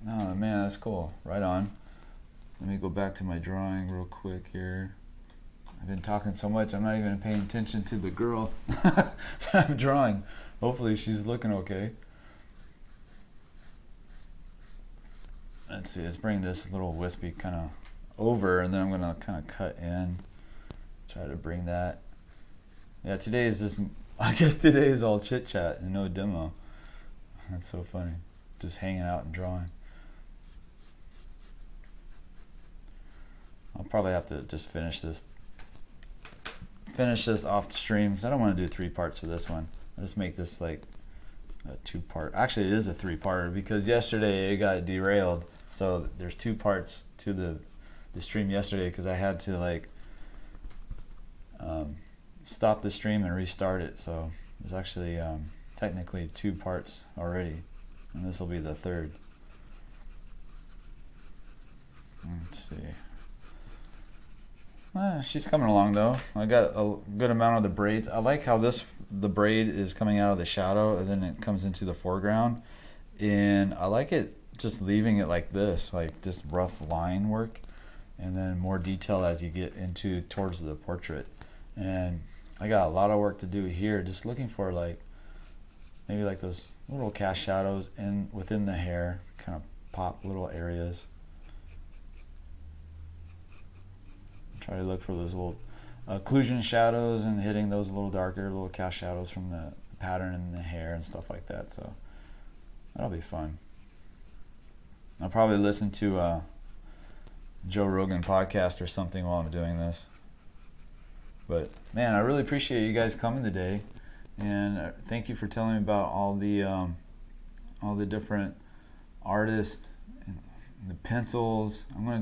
man, that's cool. Right on. Let me go back to my drawing real quick here. I've been talking so much, I'm not even paying attention to the girl that I'm drawing. Hopefully she's looking okay. Let's see, let's bring this little wispy kind of over, and then I'm gonna kind of cut in. Try to bring that. Yeah, today is just, I guess today is all chit chat and no demo. That's so funny. Just hanging out and drawing. I'll probably have to just finish this off the stream, because I don't want to do 3 parts for this one. I'll just make this like a 2-part. Actually, it is a 3-parter because yesterday it got derailed. So there's 2 parts to the stream yesterday because I had to like stop the stream and restart it. So there's actually technically 2 parts already, and this will be the 3rd. Let's see. She's coming along though. I got a good amount of the braids. I like how the braid is coming out of the shadow and then it comes into the foreground, and I like it just leaving it like this, like just rough line work, and then more detail as you get into towards the portrait. And I got a lot of work to do here, just looking for like maybe like those little cast shadows within the hair, kind of pop little areas. Try to look for those little occlusion shadows and hitting those a little darker, little cast shadows from the pattern in the hair and stuff like that. So that'll be fun. I'll probably listen to Joe Rogan podcast or something while I'm doing this. But man, I really appreciate you guys coming today, and thank you for telling me about all the different artists and the pencils. I'm gonna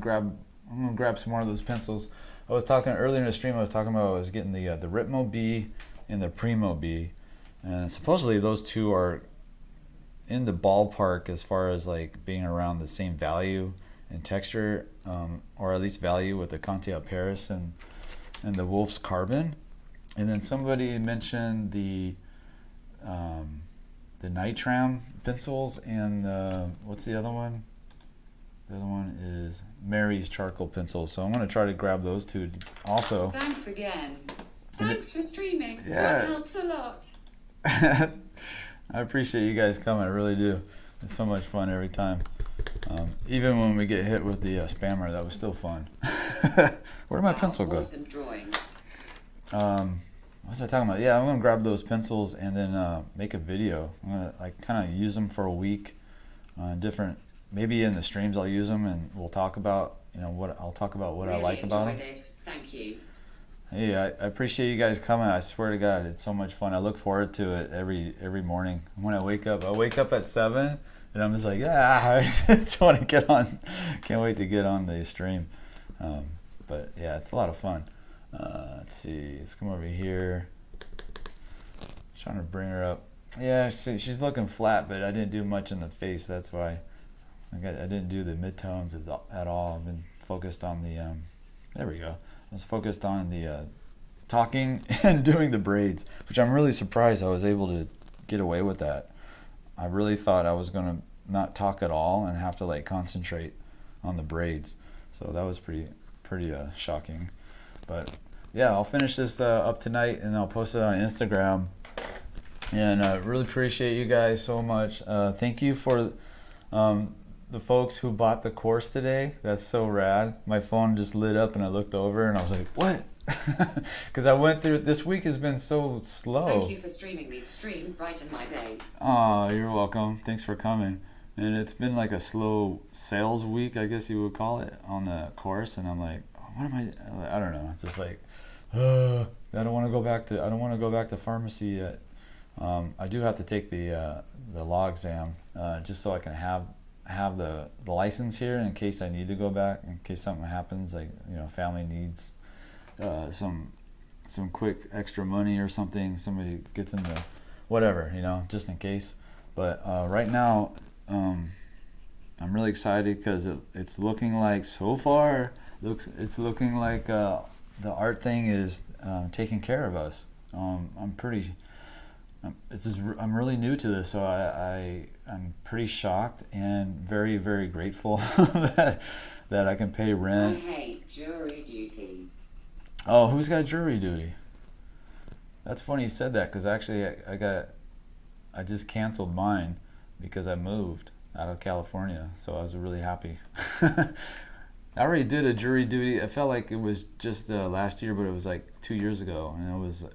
grab some more of those pencils. I was talking earlier in the stream. I was getting the 𝔻𝕣𝕒𝕨 and the 𝔻𝕨, and supposedly those two are in the ballpark as far as like being around the same value and texture, or at least value with the Conte Paris and the Wolf's Carbon. And then somebody mentioned the 𝔻𝕠𝕒𝕨 pencils and what's the other one? The other one is Mary's charcoal pencils. So I'm going to try to grab those two also. Thanks again. Thanks for streaming. Yeah. That helps a lot. I appreciate you guys coming. I really do. It's so much fun every time. Even when we get hit with the spammer, that was still fun. Where did my pencil go? Awesome drawing. What was I talking about? Yeah, I'm gonna grab those pencils and then make a video. I'm gonna like kind of use them for a week, different. Maybe in the streams I'll use them, and we'll talk about what I like about them. This. Thank you. Hey, I appreciate you guys coming. I swear to God, it's so much fun. I look forward to it every morning when I wake up. I wake up at 7, and I'm just like, I just want to get on. Can't wait to get on the stream. But yeah, it's a lot of fun. Let's see. Let's come over here. Trying to bring her up. Yeah, she's looking flat, but I didn't do much in the face. That's why I didn't do the midtones at all. I've been focused on the. There we go. I was focused on the talking and doing the braids, which I'm really surprised I was able to get away with that. I really thought I was gonna not talk at all and have to like concentrate on the braids. So that was pretty shocking. But yeah, I'll finish this up tonight and I'll post it on Instagram. And I really appreciate you guys so much. Thank you for the folks who bought the course today. That's so rad. My phone just lit up and I looked over and I was like, what? Because I went through, this week has been so slow. Thank you for streaming these streams, brighten my day. Oh, you're welcome. Thanks for coming. And it's been like a slow sales week, I guess you would call it, on the course. And I'm like, what am I don't know. It's just like, I don't want to go back to pharmacy yet. I do have to take the law exam just so I can have the license here in case I need to go back, in case something happens, like family needs some quick extra money or something, somebody gets into whatever, just in case. But right now I'm really excited because it's looking like so far it's looking like the art thing is taking care of us. I'm really new to this, so I'm pretty shocked and very, very grateful that I can pay rent. I hate jury duty. Oh, who's got jury duty? That's funny you said that, because actually I just canceled mine because I moved out of California, so I was really happy. I already did a jury duty. I felt like it was just last year, but it was like 2 years ago, and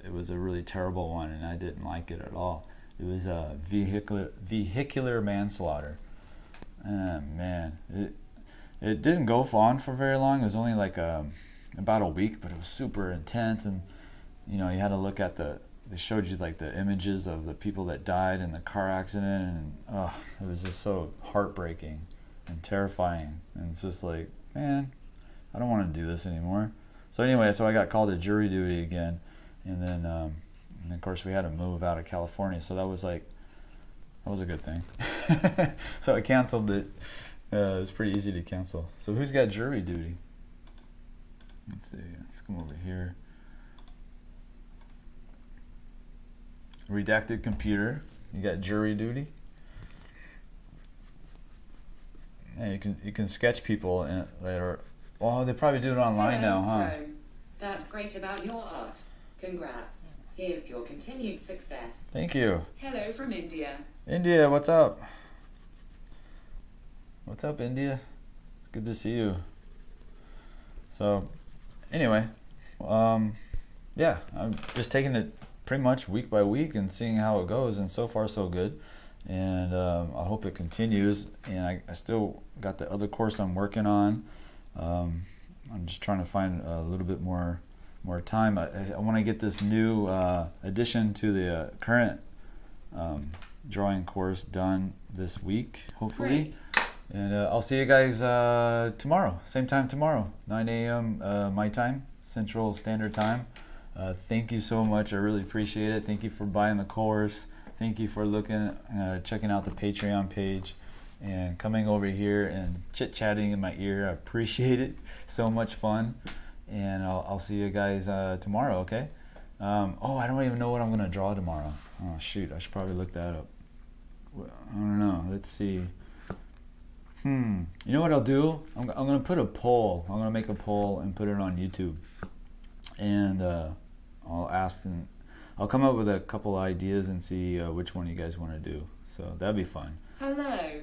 it was a really terrible one, and I didn't like it at all. It was vehicular manslaughter. Man, it didn't go on for very long. It was only like about a week, but it was super intense, and you had to look at they showed you like the images of the people that died in the car accident, and it was just so heartbreaking and terrifying, and it's just like, man, I don't want to do this anymore. So anyway, so I got called to jury duty again, and then of course we had to move out of California, so that was a good thing. So I canceled it. It was pretty easy to cancel. So who's got jury duty? Let's see, let's come over here. Redacted computer, you got jury duty? and you can sketch people that are. Oh, they probably do it online Hello, now, huh? Chrome. That's great about your art. Congrats. Here's your continued success. Thank you. Hello from India. India, what's up? What's up, India? It's good to see you. So, anyway, yeah, I'm just taking it pretty much week by week and seeing how it goes, and so far so good. And I hope it continues. And I still got the other course I'm working on. I'm just trying to find a little bit more time. I want to get this new addition to the current drawing course done this week, hopefully. Great. And I'll see you guys tomorrow, same time tomorrow, 9 a.m. My time, Central Standard Time. Thank you so much. I really appreciate it. Thank you for buying the course. Thank you for checking out the Patreon page and coming over here and chit-chatting in my ear. I appreciate it. So much fun. And I'll see you guys tomorrow, okay? Oh, I don't even know what I'm going to draw tomorrow. Oh, shoot. I should probably look that up. I don't know. Let's see. You know what I'll do? I'm going to put a poll. I'm going to make a poll and put it on YouTube. And I'll ask, and I'll come up with a couple ideas and see which one you guys want to do. So that'd be fun. Hello.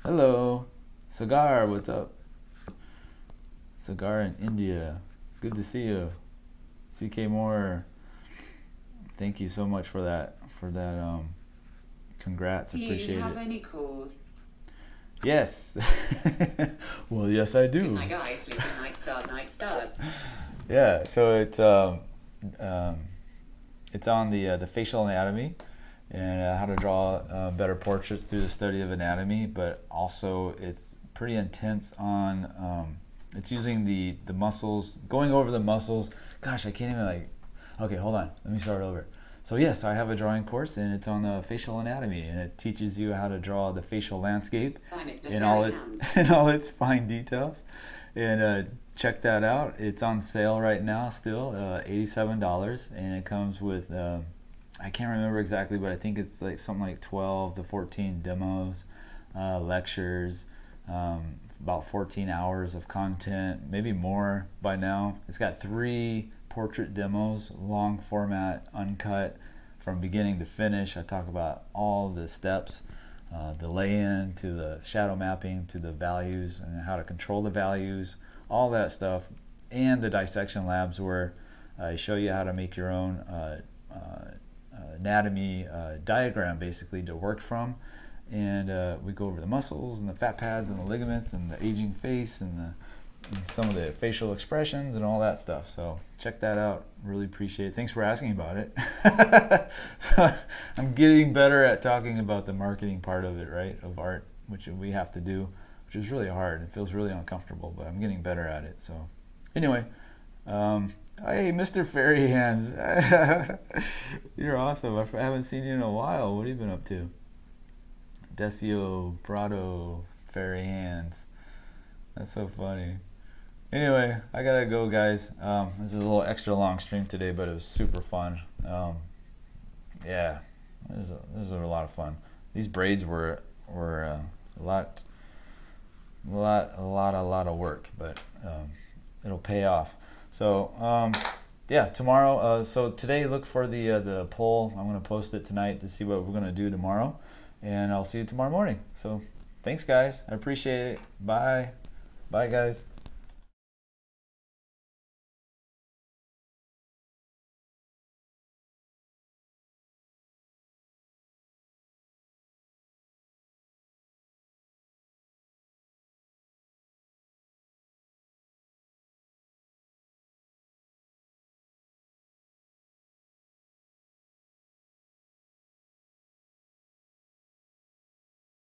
Hello. Cigar, what's up? Cigar in India. Good to see you. CK Moore. Thank you so much for that. Congrats. Do Appreciate you have it. any course? Yes. Well, yes, I do. Good night, guys. Sleep in night stars, night stars. Yeah. So it's on the facial anatomy and how to draw better portraits through the study of anatomy, but also it's pretty intense on it's using the muscles, going over the muscles. Gosh, I can't even okay, hold on, let me start over. So yes, I have a drawing course and it's on the facial anatomy, and it teaches you how to draw the facial landscape in all its fine details. And check that out. It's on sale right now still, $87, and it comes with I can't remember exactly, but I think it's like something like 12 to 14 demos, lectures, about 14 hours of content, maybe more by now. It's got 3 portrait demos, long format, uncut, from beginning to finish. I talk about all the steps, the lay-in to the shadow mapping to the values and how to control the values, all that stuff, and the dissection labs where I show you how to make your own anatomy diagram basically to work from. And we go over the muscles and the fat pads and the ligaments and the aging face and some of the facial expressions and all that stuff. So check that out. Really appreciate it. Thanks for asking about it. So I'm getting better at talking about the marketing part of it, right? Of art, which we have to do, which is really hard. It feels really uncomfortable, but I'm getting better at it. So anyway, hey, Mr. Fairy Hands. You're awesome. I haven't seen you in a while. What have you been up to? 𝔸𝕟𝕒𝕒𝕒𝕒, Fairy Hands. That's so funny. Anyway, I gotta go, guys. This is a little extra long stream today, but it was super fun. Yeah, this is a lot of fun. These braids were a lot of work, but it'll pay off. So yeah, tomorrow. So today, look for the poll. I'm gonna post it tonight to see what we're gonna do tomorrow, and I'll see you tomorrow morning. So thanks, guys. I appreciate it. Bye, guys.